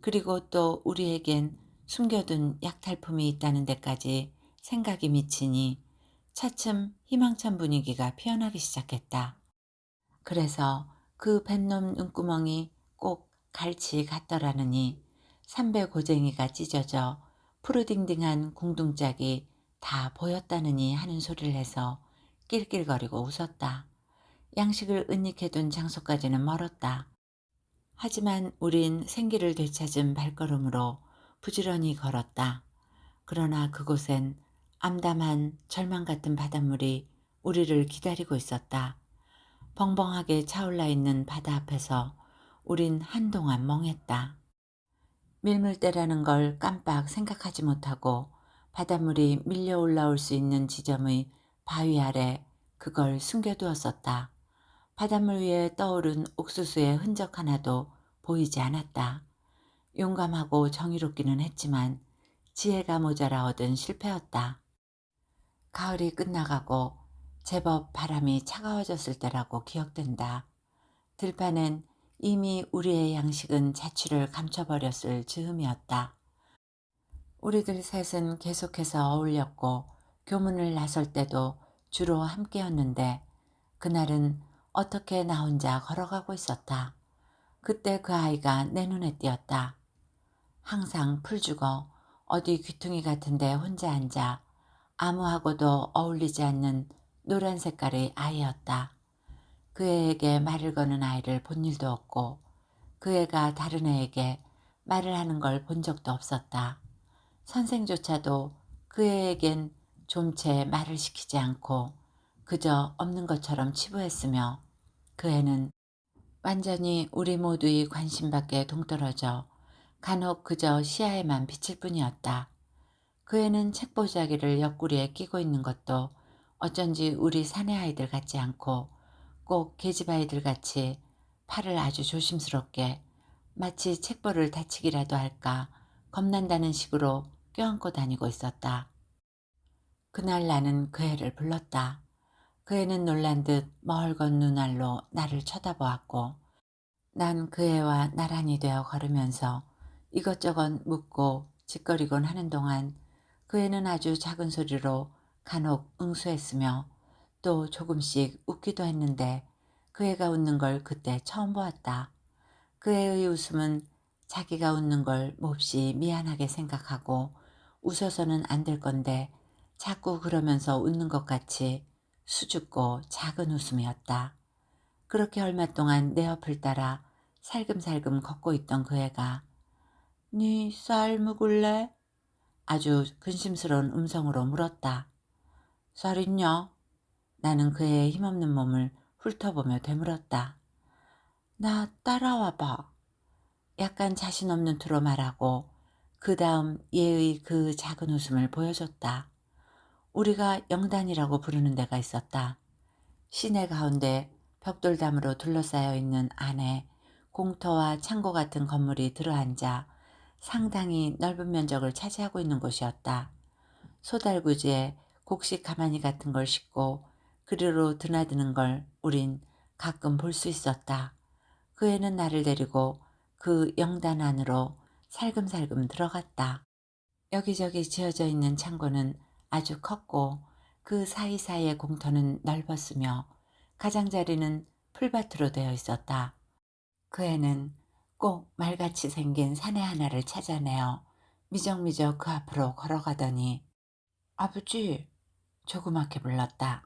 A: 그리고 또 우리에겐 숨겨둔 약탈품이 있다는 데까지 생각이 미치니 차츰 희망찬 분위기가 피어나기 시작했다. 그래서 그 뱃놈 눈구멍이 꼭 갈치 같더라느니 삼배고쟁이가 찢어져 푸르딩딩한 궁둥짝이 다 보였다느니 하는 소리를 해서 낄낄거리고 웃었다. 양식을 은닉해둔 장소까지는 멀었다. 하지만 우린 생기를 되찾은 발걸음으로 부지런히 걸었다. 그러나 그곳엔 암담한 절망 같은 바닷물이 우리를 기다리고 있었다. 벙벙하게 차올라 있는 바다 앞에서 우린 한동안 멍했다. 밀물대라는 걸 깜빡 생각하지 못하고 바닷물이 밀려 올라올 수 있는 지점의 바위 아래 그걸 숨겨두었었다. 바닷물 위에 떠오른 옥수수의 흔적 하나도 보이지 않았다. 용감하고 정의롭기는 했지만 지혜가 모자라 얻은 실패였다. 가을이 끝나가고 제법 바람이 차가워졌을 때라고 기억된다. 들판엔 이미 우리의 양식은 자취를 감춰버렸을 즈음이었다. 우리들 셋은 계속해서 어울렸고 교문을 나설 때도 주로 함께였는데 그날은 어떻게 나 혼자 걸어가고 있었다. 그때 그 아이가 내 눈에 띄었다. 항상 풀죽어 어디 귀퉁이 같은 데 혼자 앉아 아무하고도 어울리지 않는 노란 색깔의 아이였다. 그 애에게 말을 거는 아이를 본 일도 없고 그 애가 다른 애에게 말을 하는 걸 본 적도 없었다. 선생조차도 그 애에겐 좀채 말을 시키지 않고 그저 없는 것처럼 치부했으며 그 애는 완전히 우리 모두의 관심 밖에 동떨어져 간혹 그저 시야에만 비칠 뿐이었다. 그 애는 책보자기를 옆구리에 끼고 있는 것도 어쩐지 우리 사내 아이들 같지 않고 꼭 계집 아이들 같이 팔을 아주 조심스럽게 마치 책보를 다치기라도 할까 겁난다는 식으로 껴안고 다니고 있었다. 그날 나는 그 애를 불렀다. 그 애는 놀란 듯 멀건 눈알로 나를 쳐다보았고 난 그 애와 나란히 되어 걸으면서 이것저것 묻고 짓거리곤 하는 동안 그 애는 아주 작은 소리로 간혹 응수했으며 또 조금씩 웃기도 했는데 그 애가 웃는 걸 그때 처음 보았다. 그 애의 웃음은 자기가 웃는 걸 몹시 미안하게 생각하고 웃어서는 안 될 건데 자꾸 그러면서 웃는 것 같이 수줍고 작은 웃음이었다. 그렇게 얼마 동안 내 옆을 따라 살금살금 걷고 있던 그 애가 "니 쌀 먹을래?" 아주 근심스러운 음성으로 물었다. "쌀 있냐?" 나는 그 애의 힘없는 몸을 훑어보며 되물었다. "나 따라와 봐." 약간 자신 없는 투로 말하고 그 다음 얘의 그 작은 웃음을 보여줬다. 우리가 영단이라고 부르는 데가 있었다. 시내 가운데 벽돌담으로 둘러싸여 있는 안에 공터와 창고 같은 건물이 들어앉아 상당히 넓은 면적을 차지하고 있는 곳이었다. 소달구지에 곡식 가마니 같은 걸 싣고 그리로 드나드는 걸 우린 가끔 볼 수 있었다. 그 애는 나를 데리고 그 영단 안으로 살금살금 들어갔다. 여기저기 지어져 있는 창고는 아주 컸고 그 사이사이의 공터는 넓었으며 가장자리는 풀밭으로 되어 있었다. 그 애는 꼭 말같이 생긴 사내 하나를 찾아내어 미적미적 그 앞으로 걸어가더니 "아버지!" 조그맣게 불렀다.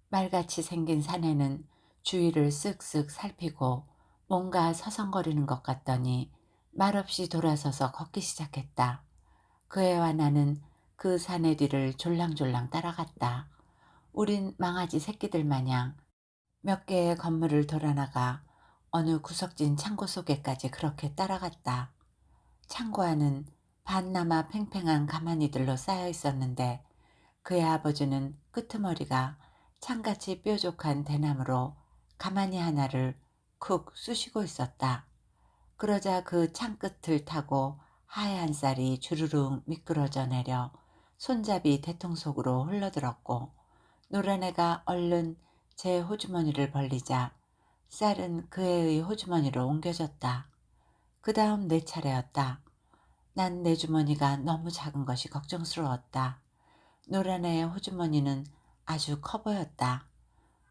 A: 말같이 생긴 사내는 주위를 쓱쓱 살피고 뭔가 서성거리는 것 같더니 말없이 돌아서서 걷기 시작했다. 그 애와 나는 그 사내 뒤를 졸랑졸랑 따라갔다. 우린 망아지 새끼들 마냥 몇 개의 건물을 돌아나가 어느 구석진 창고 속에까지 그렇게 따라갔다. 창고 안은 반나마 팽팽한 가마니들로 쌓여 있었는데 그의 아버지는 끄트머리가 창같이 뾰족한 대나무로 가마니 하나를 쿡 쑤시고 있었다. 그러자 그 창끝을 타고 하얀 쌀이 주르륵 미끄러져 내려 손잡이 대통 속으로 흘러들었고 노란 애가 얼른 제 호주머니를 벌리자 쌀은 그 애의 호주머니로 옮겨졌다. 그 다음 내 차례였다. 난 내 주머니가 너무 작은 것이 걱정스러웠다. 노란 애의 호주머니는 아주 커 보였다.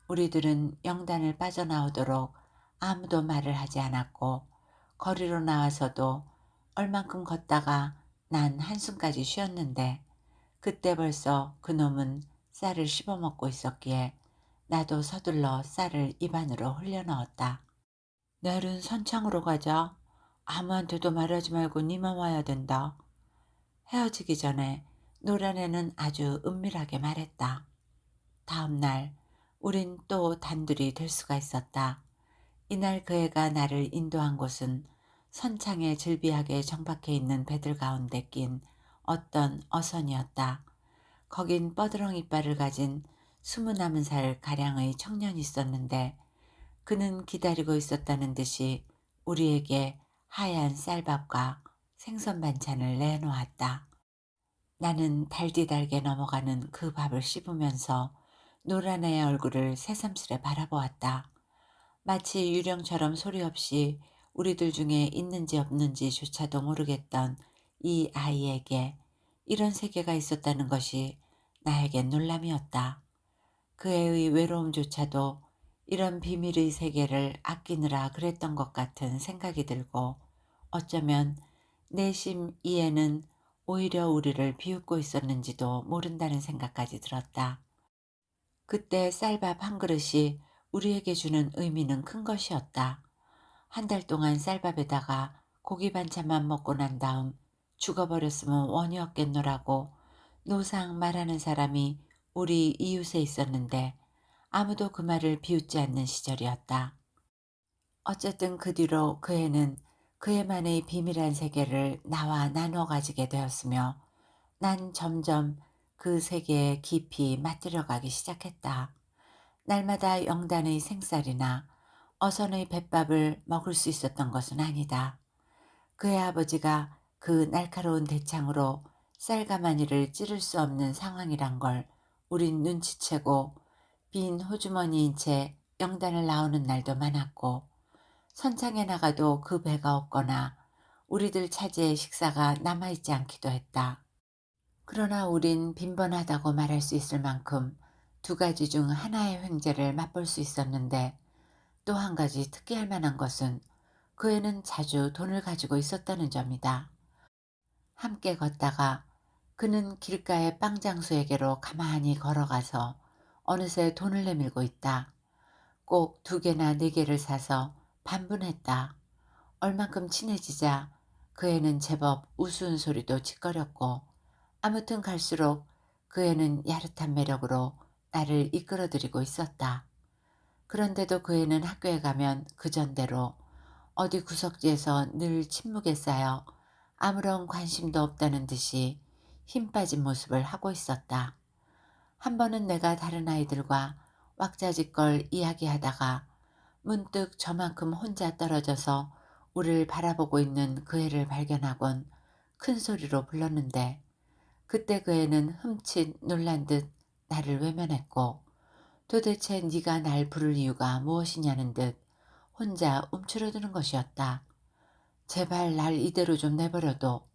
A: 우리들은 영단을 빠져나오도록 아무도 말을 하지 않았고 거리로 나와서도 얼만큼 걷다가 난 한숨까지 쉬었는데 그때 벌써 그놈은 쌀을 씹어먹고 있었기에 나도 서둘러 쌀을 입 안으로 흘려 넣었다. "내일은 선창으로 가자. 아무한테도 말하지 말고 니만 와야 된다." 헤어지기 전에 노란 애는 아주 은밀하게 말했다. 다음 날 우린 또 단둘이 될 수가 있었다. 이날 그 애가 나를 인도한 곳은 선창에 즐비하게 정박해 있는 배들 가운데 낀 어떤 어선이었다. 거긴 뻐드렁 이빨을 가진 20-30살 가량의 청년이 있었는데 그는 기다리고 있었다는 듯이 우리에게 하얀 쌀밥과 생선 반찬을 내놓았다. 나는 달디달게 넘어가는 그 밥을 씹으면서 노란 애의 얼굴을 새삼스레 바라보았다. 마치 유령처럼 소리 없이 우리들 중에 있는지 없는지조차도 모르겠던 이 아이에게 이런 세계가 있었다는 것이 나에겐 놀람이었다. 그 애의 외로움조차도 이런 비밀의 세계를 아끼느라 그랬던 것 같은 생각이 들고 어쩌면 내심 이 애는 오히려 우리를 비웃고 있었는지도 모른다는 생각까지 들었다. 그때 쌀밥 한 그릇이 우리에게 주는 의미는 큰 것이었다. 한 달 동안 쌀밥에다가 고기 반찬만 먹고 난 다음 죽어버렸으면 원이 없겠노라고 노상 말하는 사람이 우리 이웃에 있었는데 아무도 그 말을 비웃지 않는 시절이었다. 어쨌든 그 뒤로 그 애는 그애만의 비밀한 세계를 나와 나눠 가지게 되었으며 난 점점 그 세계에 깊이 맛들어가기 시작했다. 날마다 영단의 생쌀이나 어선의 뱃밥을 먹을 수 있었던 것은 아니다. 그의 아버지가 그 날카로운 대창으로 쌀가마니를 찌를 수 없는 상황이란 걸 우린 눈치채고 빈 호주머니인 채 영단을 나오는 날도 많았고 선창에 나가도 그 배가 없거나 우리들 차지의 식사가 남아있지 않기도 했다. 그러나 우린 빈번하다고 말할 수 있을 만큼 두 가지 중 하나의 횡재를 맛볼 수 있었는데 또 한 가지 특기할 만한 것은 그 애는 자주 돈을 가지고 있었다는 점이다. 함께 걷다가 그는 길가의 빵장수에게로 가만히 걸어가서 어느새 돈을 내밀고 있다. 꼭 2개나 4개를 사서 반분했다. 얼만큼 친해지자 그 애는 제법 우스운 소리도 짓거렸고 아무튼 갈수록 그 애는 야릇한 매력으로 나를 이끌어들이고 있었다. 그런데도 그 애는 학교에 가면 그전대로 어디 구석지에서 늘 침묵에 쌓여 아무런 관심도 없다는 듯이 힘 빠진 모습을 하고 있었다. 한 번은 내가 다른 아이들과 왁자지껄 이야기하다가 문득 저만큼 혼자 떨어져서 우리를 바라보고 있는 그 애를 발견하곤 큰 소리로 불렀는데 그때 그 애는 흠칫 놀란 듯 나를 외면했고 도대체 네가 날 부를 이유가 무엇이냐는 듯 혼자 움츠러드는 것이었다. 제발 날 이대로 좀 내버려둬.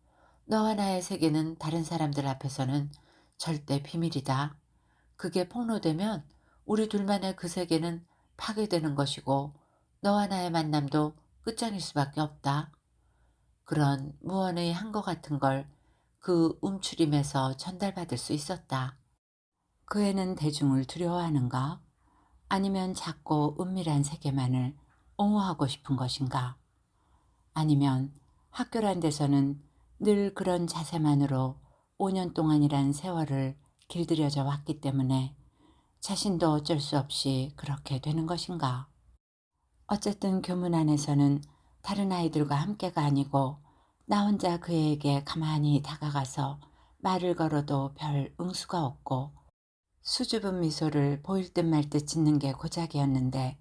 A: 너와 나의 세계는 다른 사람들 앞에서는 절대 비밀이다. 그게 폭로되면 우리 둘만의 그 세계는 파괴되는 것이고 너와 나의 만남도 끝장일 수밖에 없다. 그런 무언의 한 것 같은 걸 그 움츠림에서 전달받을 수 있었다. 그 애는 대중을 두려워하는가? 아니면 작고 은밀한 세계만을 옹호하고 싶은 것인가? 아니면 학교란 데서는 늘 그런 자세만으로 5년 동안이란 세월을 길들여져 왔기 때문에 자신도 어쩔 수 없이 그렇게 되는 것인가? 어쨌든 교문 안에서는 다른 아이들과 함께가 아니고 나 혼자 그에게 가만히 다가가서 말을 걸어도 별 응수가 없고 수줍은 미소를 보일 듯 말 듯 짓는 게 고작이었는데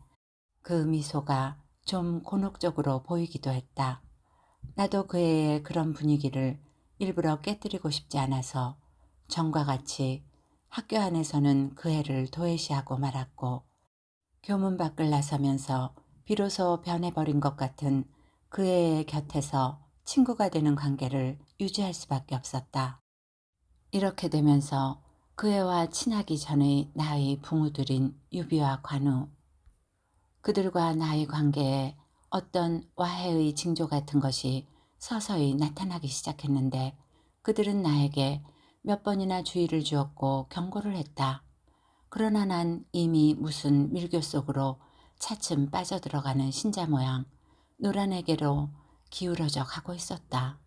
A: 그 미소가 좀 곤혹적으로 보이기도 했다. 나도 그 애의 그런 분위기를 일부러 깨뜨리고 싶지 않아서 전과 같이 학교 안에서는 그 애를 도외시하고 말았고 교문 밖을 나서면서 비로소 변해버린 것 같은 그 애의 곁에서 친구가 되는 관계를 유지할 수밖에 없었다. 이렇게 되면서 그 애와 친하기 전의 나의 부모들인 유비와 관우, 그들과 나의 관계에 어떤 와해의 징조 같은 것이 서서히 나타나기 시작했는데 그들은 나에게 몇 번이나 주의를 주었고 경고를 했다. 그러나 난 이미 무슨 밀교 속으로 차츰 빠져들어가는 신자 모양 노란에게로 기울어져 가고 있었다.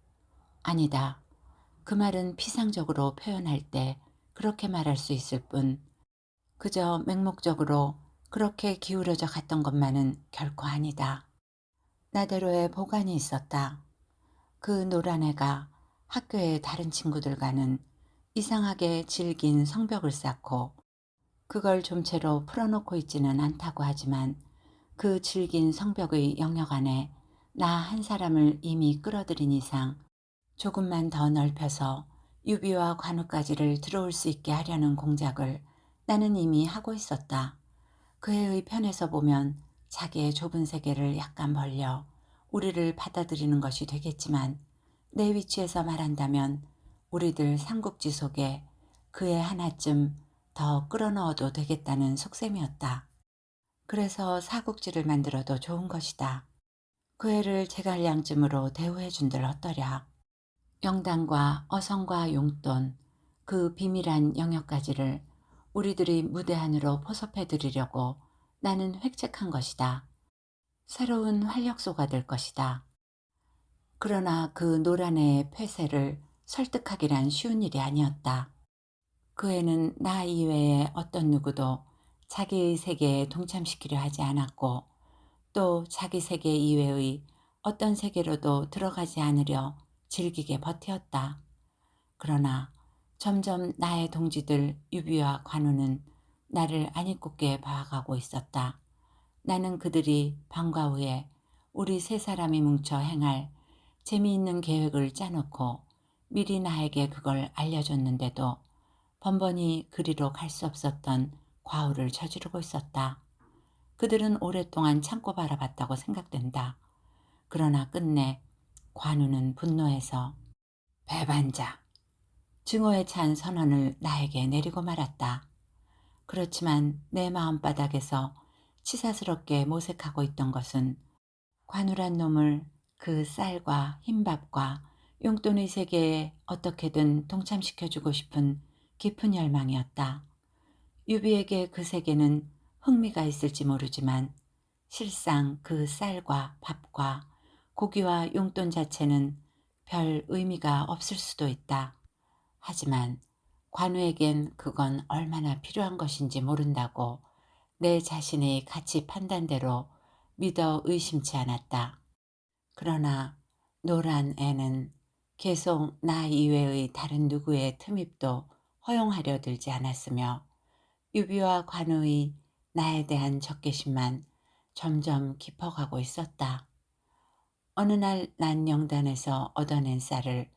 A: 아니다. 그 말은 피상적으로 표현할 때 그렇게 말할 수 있을 뿐 그저 맹목적으로 그렇게 기울어져 갔던 것만은 결코 아니다. 나대로의 보관이 있었다. 그 노란 애가 학교의 다른 친구들과는 이상하게 질긴 성벽을 쌓고 그걸 좀채로 풀어놓고 있지는 않다고 하지만 그 질긴 성벽의 영역 안에 나 한 사람을 이미 끌어들인 이상 조금만 더 넓혀서 유비와 관우까지를 들어올 수 있게 하려는 공작을 나는 이미 하고 있었다. 그 애의 편에서 보면 자기의 좁은 세계를 약간 벌려 우리를 받아들이는 것이 되겠지만 내 위치에서 말한다면 우리들 삼국지 속에 그애 하나쯤 더 끌어넣어도 되겠다는 속셈이었다. 그래서 사국지를 만들어도 좋은 것이다. 그 애를 제갈량쯤으로 대우해 준들 어떠랴. 영당과 어성과 용돈, 그 비밀한 영역까지를 우리들이 무대 안으로 포섭해 드리려고 나는 획책한 것이다. 새로운 활력소가 될 것이다. 그러나 그 노란 애의 폐쇄를 설득하기란 쉬운 일이 아니었다. 그 애는 나 이외에 어떤 누구도 자기의 세계에 동참시키려 하지 않았고 또 자기 세계 이외의 어떤 세계로도 들어가지 않으려 질기게 버티었다. 그러나 점점 나의 동지들 유비와 관우는 나를 안입곱게 봐가고 있었다. 나는 그들이 방과 후에 우리 세 사람이 뭉쳐 행할 재미있는 계획을 짜놓고 미리 나에게 그걸 알려줬는데도 번번이 그리로 갈 수 없었던 과오를 저지르고 있었다. 그들은 오랫동안 참고 바라봤다고 생각된다. 그러나 끝내 관우는 분노해서 배반자, 증오에 찬 선언을 나에게 내리고 말았다. 그렇지만 내 마음바닥에서 치사스럽게 모색하고 있던 것은 관우란 놈을 그 쌀과 흰밥과 용돈의 세계에 어떻게든 동참시켜주고 싶은 깊은 열망이었다. 유비에게 그 세계는 흥미가 있을지 모르지만 실상 그 쌀과 밥과 고기와 용돈 자체는 별 의미가 없을 수도 있다. 하지만 관우에겐 그건 얼마나 필요한 것인지 모른다고 내 자신의 가치 판단대로 믿어 의심치 않았다. 그러나 노란 애는 계속 나 이외의 다른 누구의 틈입도 허용하려 들지 않았으며 유비와 관우의 나에 대한 적개심만 점점 깊어가고 있었다. 어느 날 난 영단에서 얻어낸 쌀을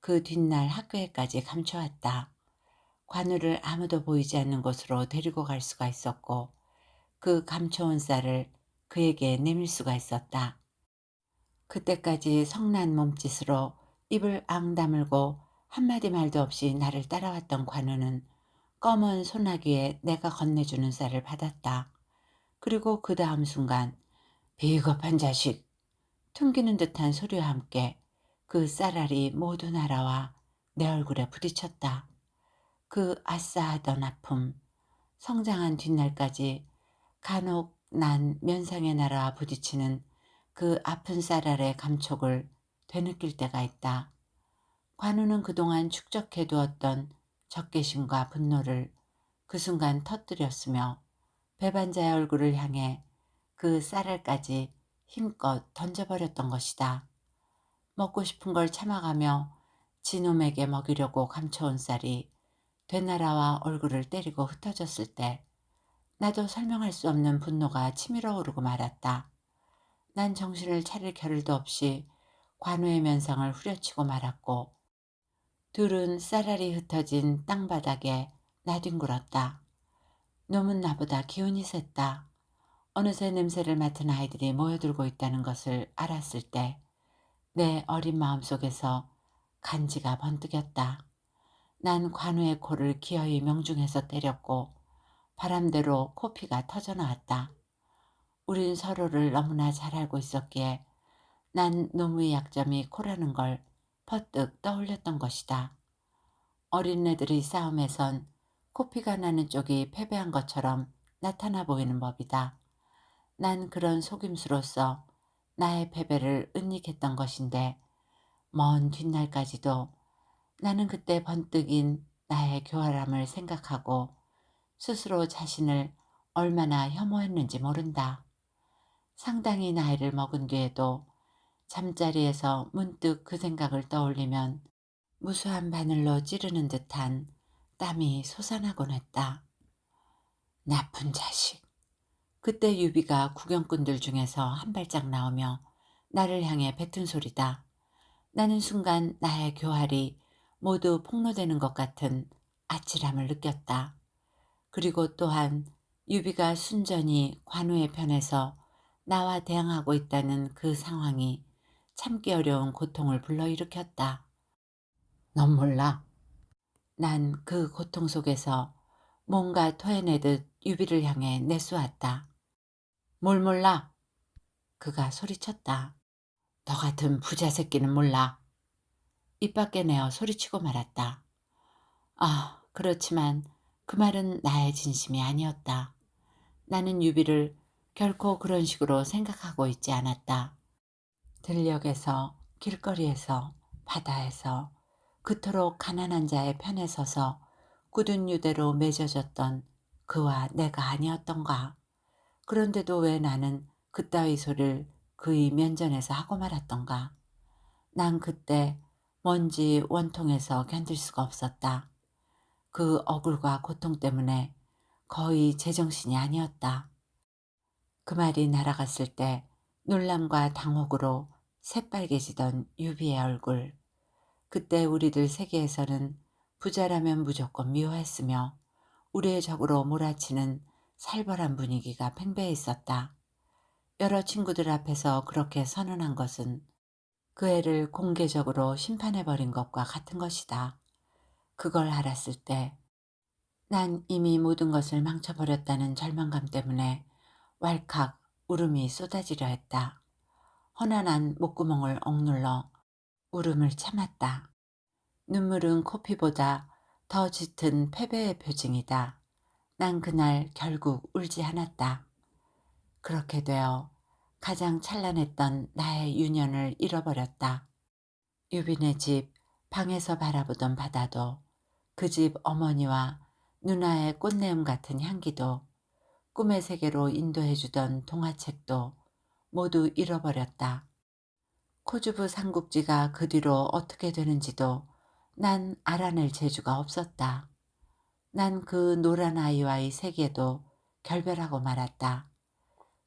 A: 그 뒷날 학교에까지 감춰왔다. 관우를 아무도 보이지 않는 곳으로 데리고 갈 수가 있었고 그 감춰온 쌀을 그에게 내밀 수가 있었다. 그때까지 성난 몸짓으로 입을 앙 다물고 한마디 말도 없이 나를 따라왔던 관우는 검은 소나기에 내가 건네주는 쌀을 받았다. 그리고 그 다음 순간 비겁한 자식 퉁기는 듯한 소리와 함께 그 쌀알이 모두 날아와 내 얼굴에 부딪혔다. 그 아싸하던 아픔, 성장한 뒷날까지 간혹 난 면상에 날아와 부딪히는 그 아픈 쌀알의 감촉을 되느낄 때가 있다. 관우는 그동안 축적해두었던 적개심과 분노를 그 순간 터뜨렸으며 배반자의 얼굴을 향해 그 쌀알까지 힘껏 던져버렸던 것이다. 먹고 싶은 걸 참아가며 지놈에게 먹이려고 감춰온 쌀이 되날아와 얼굴을 때리고 흩어졌을 때 나도 설명할 수 없는 분노가 치밀어 오르고 말았다. 난 정신을 차릴 겨를도 없이 관우의 면상을 후려치고 말았고 둘은 쌀알이 흩어진 땅바닥에 나뒹굴었다. 놈은 나보다 기운이 셌다. 어느새 냄새를 맡은 아이들이 모여들고 있다는 것을 알았을 때 내 어린 마음속에서 간지가 번뜩였다. 난 관우의 코를 기어이 명중해서 때렸고 바람대로 코피가 터져나왔다. 우린 서로를 너무나 잘 알고 있었기에 난 놈의 약점이 코라는 걸 퍼뜩 떠올렸던 것이다. 어린애들의 싸움에선 코피가 나는 쪽이 패배한 것처럼 나타나 보이는 법이다. 난 그런 속임수로서 나의 패배를 은닉했던 것인데 먼 뒷날까지도 나는 그때 번뜩인 나의 교활함을 생각하고 스스로 자신을 얼마나 혐오했는지 모른다. 상당히 나이를 먹은 뒤에도 잠자리에서 문득 그 생각을 떠올리면 무수한 바늘로 찌르는 듯한 땀이 솟아나곤 했다. 나쁜 자식. 그때 유비가 구경꾼들 중에서 한 발짝 나오며 나를 향해 뱉은 소리다. 나는 순간 나의 교활이 모두 폭로되는 것 같은 아찔함을 느꼈다. 그리고 또한 유비가 순전히 관우의 편에서 나와 대항하고 있다는 그 상황이 참기 어려운 고통을 불러일으켰다. 넌 몰라. 난 그 고통 속에서 뭔가 토해내듯 유비를 향해 내쏘았다. 뭘 몰라? 그가 소리쳤다. 너 같은 부자 새끼는 몰라. 입 밖에 내어 소리치고 말았다. 아, 그렇지만 그 말은 나의 진심이 아니었다. 나는 유비를 결코 그런 식으로 생각하고 있지 않았다. 들녘에서, 길거리에서, 바다에서 그토록 가난한 자의 편에 서서 굳은 유대로 맺어졌던 그와 내가 아니었던가. 그런데도 왜 나는 그따위 소리를 그의 면전에서 하고 말았던가. 난 그때 먼지 원통에서 견딜 수가 없었다. 그 억울과 고통 때문에 거의 제정신이 아니었다. 그 말이 날아갔을 때 놀람과 당혹으로 새빨개지던 유비의 얼굴. 그때 우리들 세계에서는 부자라면 무조건 미워했으며 우리의 적으로 몰아치는 살벌한 분위기가 팽배해 있었다. 여러 친구들 앞에서 그렇게 선언한 것은 그 애를 공개적으로 심판해버린 것과 같은 것이다. 그걸 알았을 때 난 이미 모든 것을 망쳐버렸다는 절망감 때문에 왈칵 울음이 쏟아지려 했다. 허난한 목구멍을 억눌러 울음을 참았다. 눈물은 코피보다 더 짙은 패배의 표징이다. 난 그날 결국 울지 않았다. 그렇게 되어 가장 찬란했던 나의 유년을 잃어버렸다. 유빈의 집 방에서 바라보던 바다도, 그 집 어머니와 누나의 꽃내음 같은 향기도, 꿈의 세계로 인도해주던 동화책도 모두 잃어버렸다. 코주부 삼국지가 그 뒤로 어떻게 되는지도 난 알아낼 재주가 없었다. 난 그 노란 아이와의 세계도 결별하고 말았다.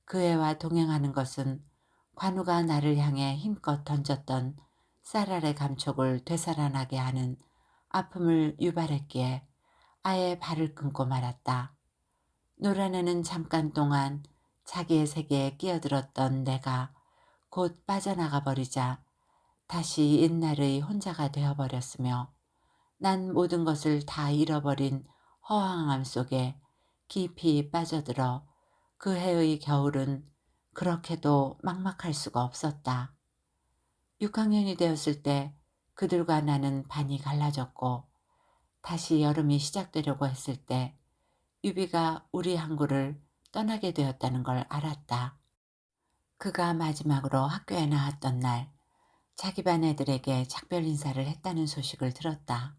A: 그 애와 동행하는 것은 관우가 나를 향해 힘껏 던졌던 쌀알의 감촉을 되살아나게 하는 아픔을 유발했기에 아예 발을 끊고 말았다. 노란 애는 잠깐 동안 자기의 세계에 끼어들었던 내가 곧 빠져나가 버리자 다시 옛날의 혼자가 되어버렸으며 난 모든 것을 다 잃어버린 허황함 속에 깊이 빠져들어 그 해의 겨울은 그렇게도 막막할 수가 없었다. 6학년이 되었을 때 그들과 나는 반이 갈라졌고 다시 여름이 시작되려고 했을 때 유비가 우리 항구를 떠나게 되었다는 걸 알았다. 그가 마지막으로 학교에 나왔던 날 자기 반 애들에게 작별 인사를 했다는 소식을 들었다.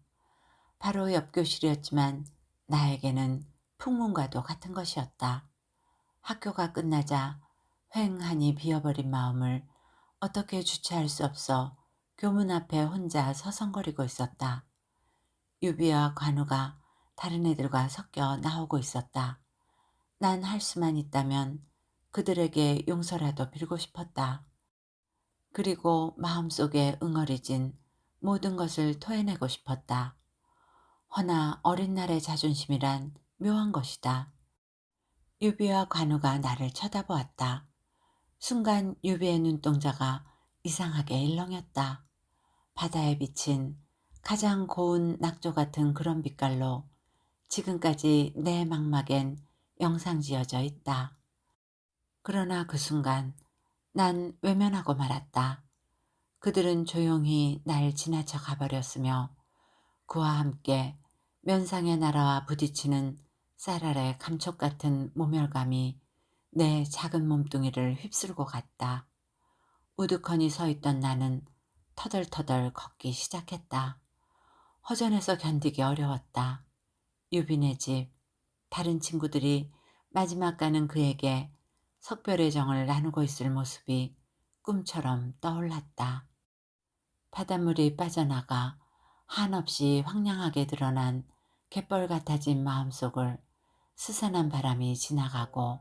A: 바로 옆 교실이었지만 나에게는 풍문과도 같은 것이었다. 학교가 끝나자 휑하니 비어버린 마음을 어떻게 주체할 수 없어 교문 앞에 혼자 서성거리고 있었다. 유비와 관우가 다른 애들과 섞여 나오고 있었다. 난 할 수만 있다면 그들에게 용서라도 빌고 싶었다. 그리고 마음속에 응어리진 모든 것을 토해내고 싶었다. 허나 어린 날의 자존심이란 묘한 것이다. 유비와 관우가 나를 쳐다보았다. 순간 유비의 눈동자가 이상하게 일렁였다. 바다에 비친 가장 고운 낙조 같은 그런 빛깔로 지금까지 내 망막엔 영상지어져 있다. 그러나 그 순간 난 외면하고 말았다. 그들은 조용히 날 지나쳐 가버렸으며 그와 함께 면상에 날아와 부딪히는 쌀알의 감촉 같은 모멸감이 내 작은 몸뚱이를 휩쓸고 갔다. 우두커니 서 있던 나는 터덜터덜 걷기 시작했다. 허전해서 견디기 어려웠다. 유빈의 집, 다른 친구들이 마지막 가는 그에게 석별의 정을 나누고 있을 모습이 꿈처럼 떠올랐다. 바닷물이 빠져나가 한없이 황량하게 드러난 갯벌 같아진 마음속을 스산한 바람이 지나가고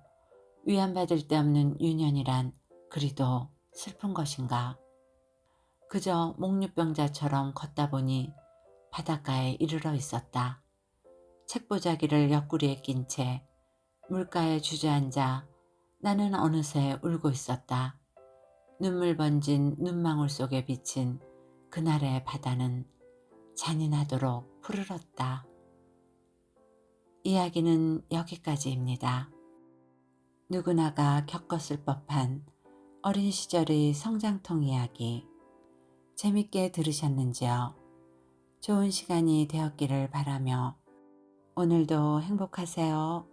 A: 위안받을 데 없는 유년이란 그리도 슬픈 것인가. 그저 목류병자처럼 걷다 보니 바닷가에 이르러 있었다. 책보자기를 옆구리에 낀 채 물가에 주저앉아 나는 어느새 울고 있었다. 눈물 번진 눈망울 속에 비친 그날의 바다는 잔인하도록 푸르렀다. 이야기는 여기까지입니다. 누구나가 겪었을 법한 어린 시절의 성장통 이야기 재밌게 들으셨는지요? 좋은 시간이 되었기를 바라며 오늘도 행복하세요.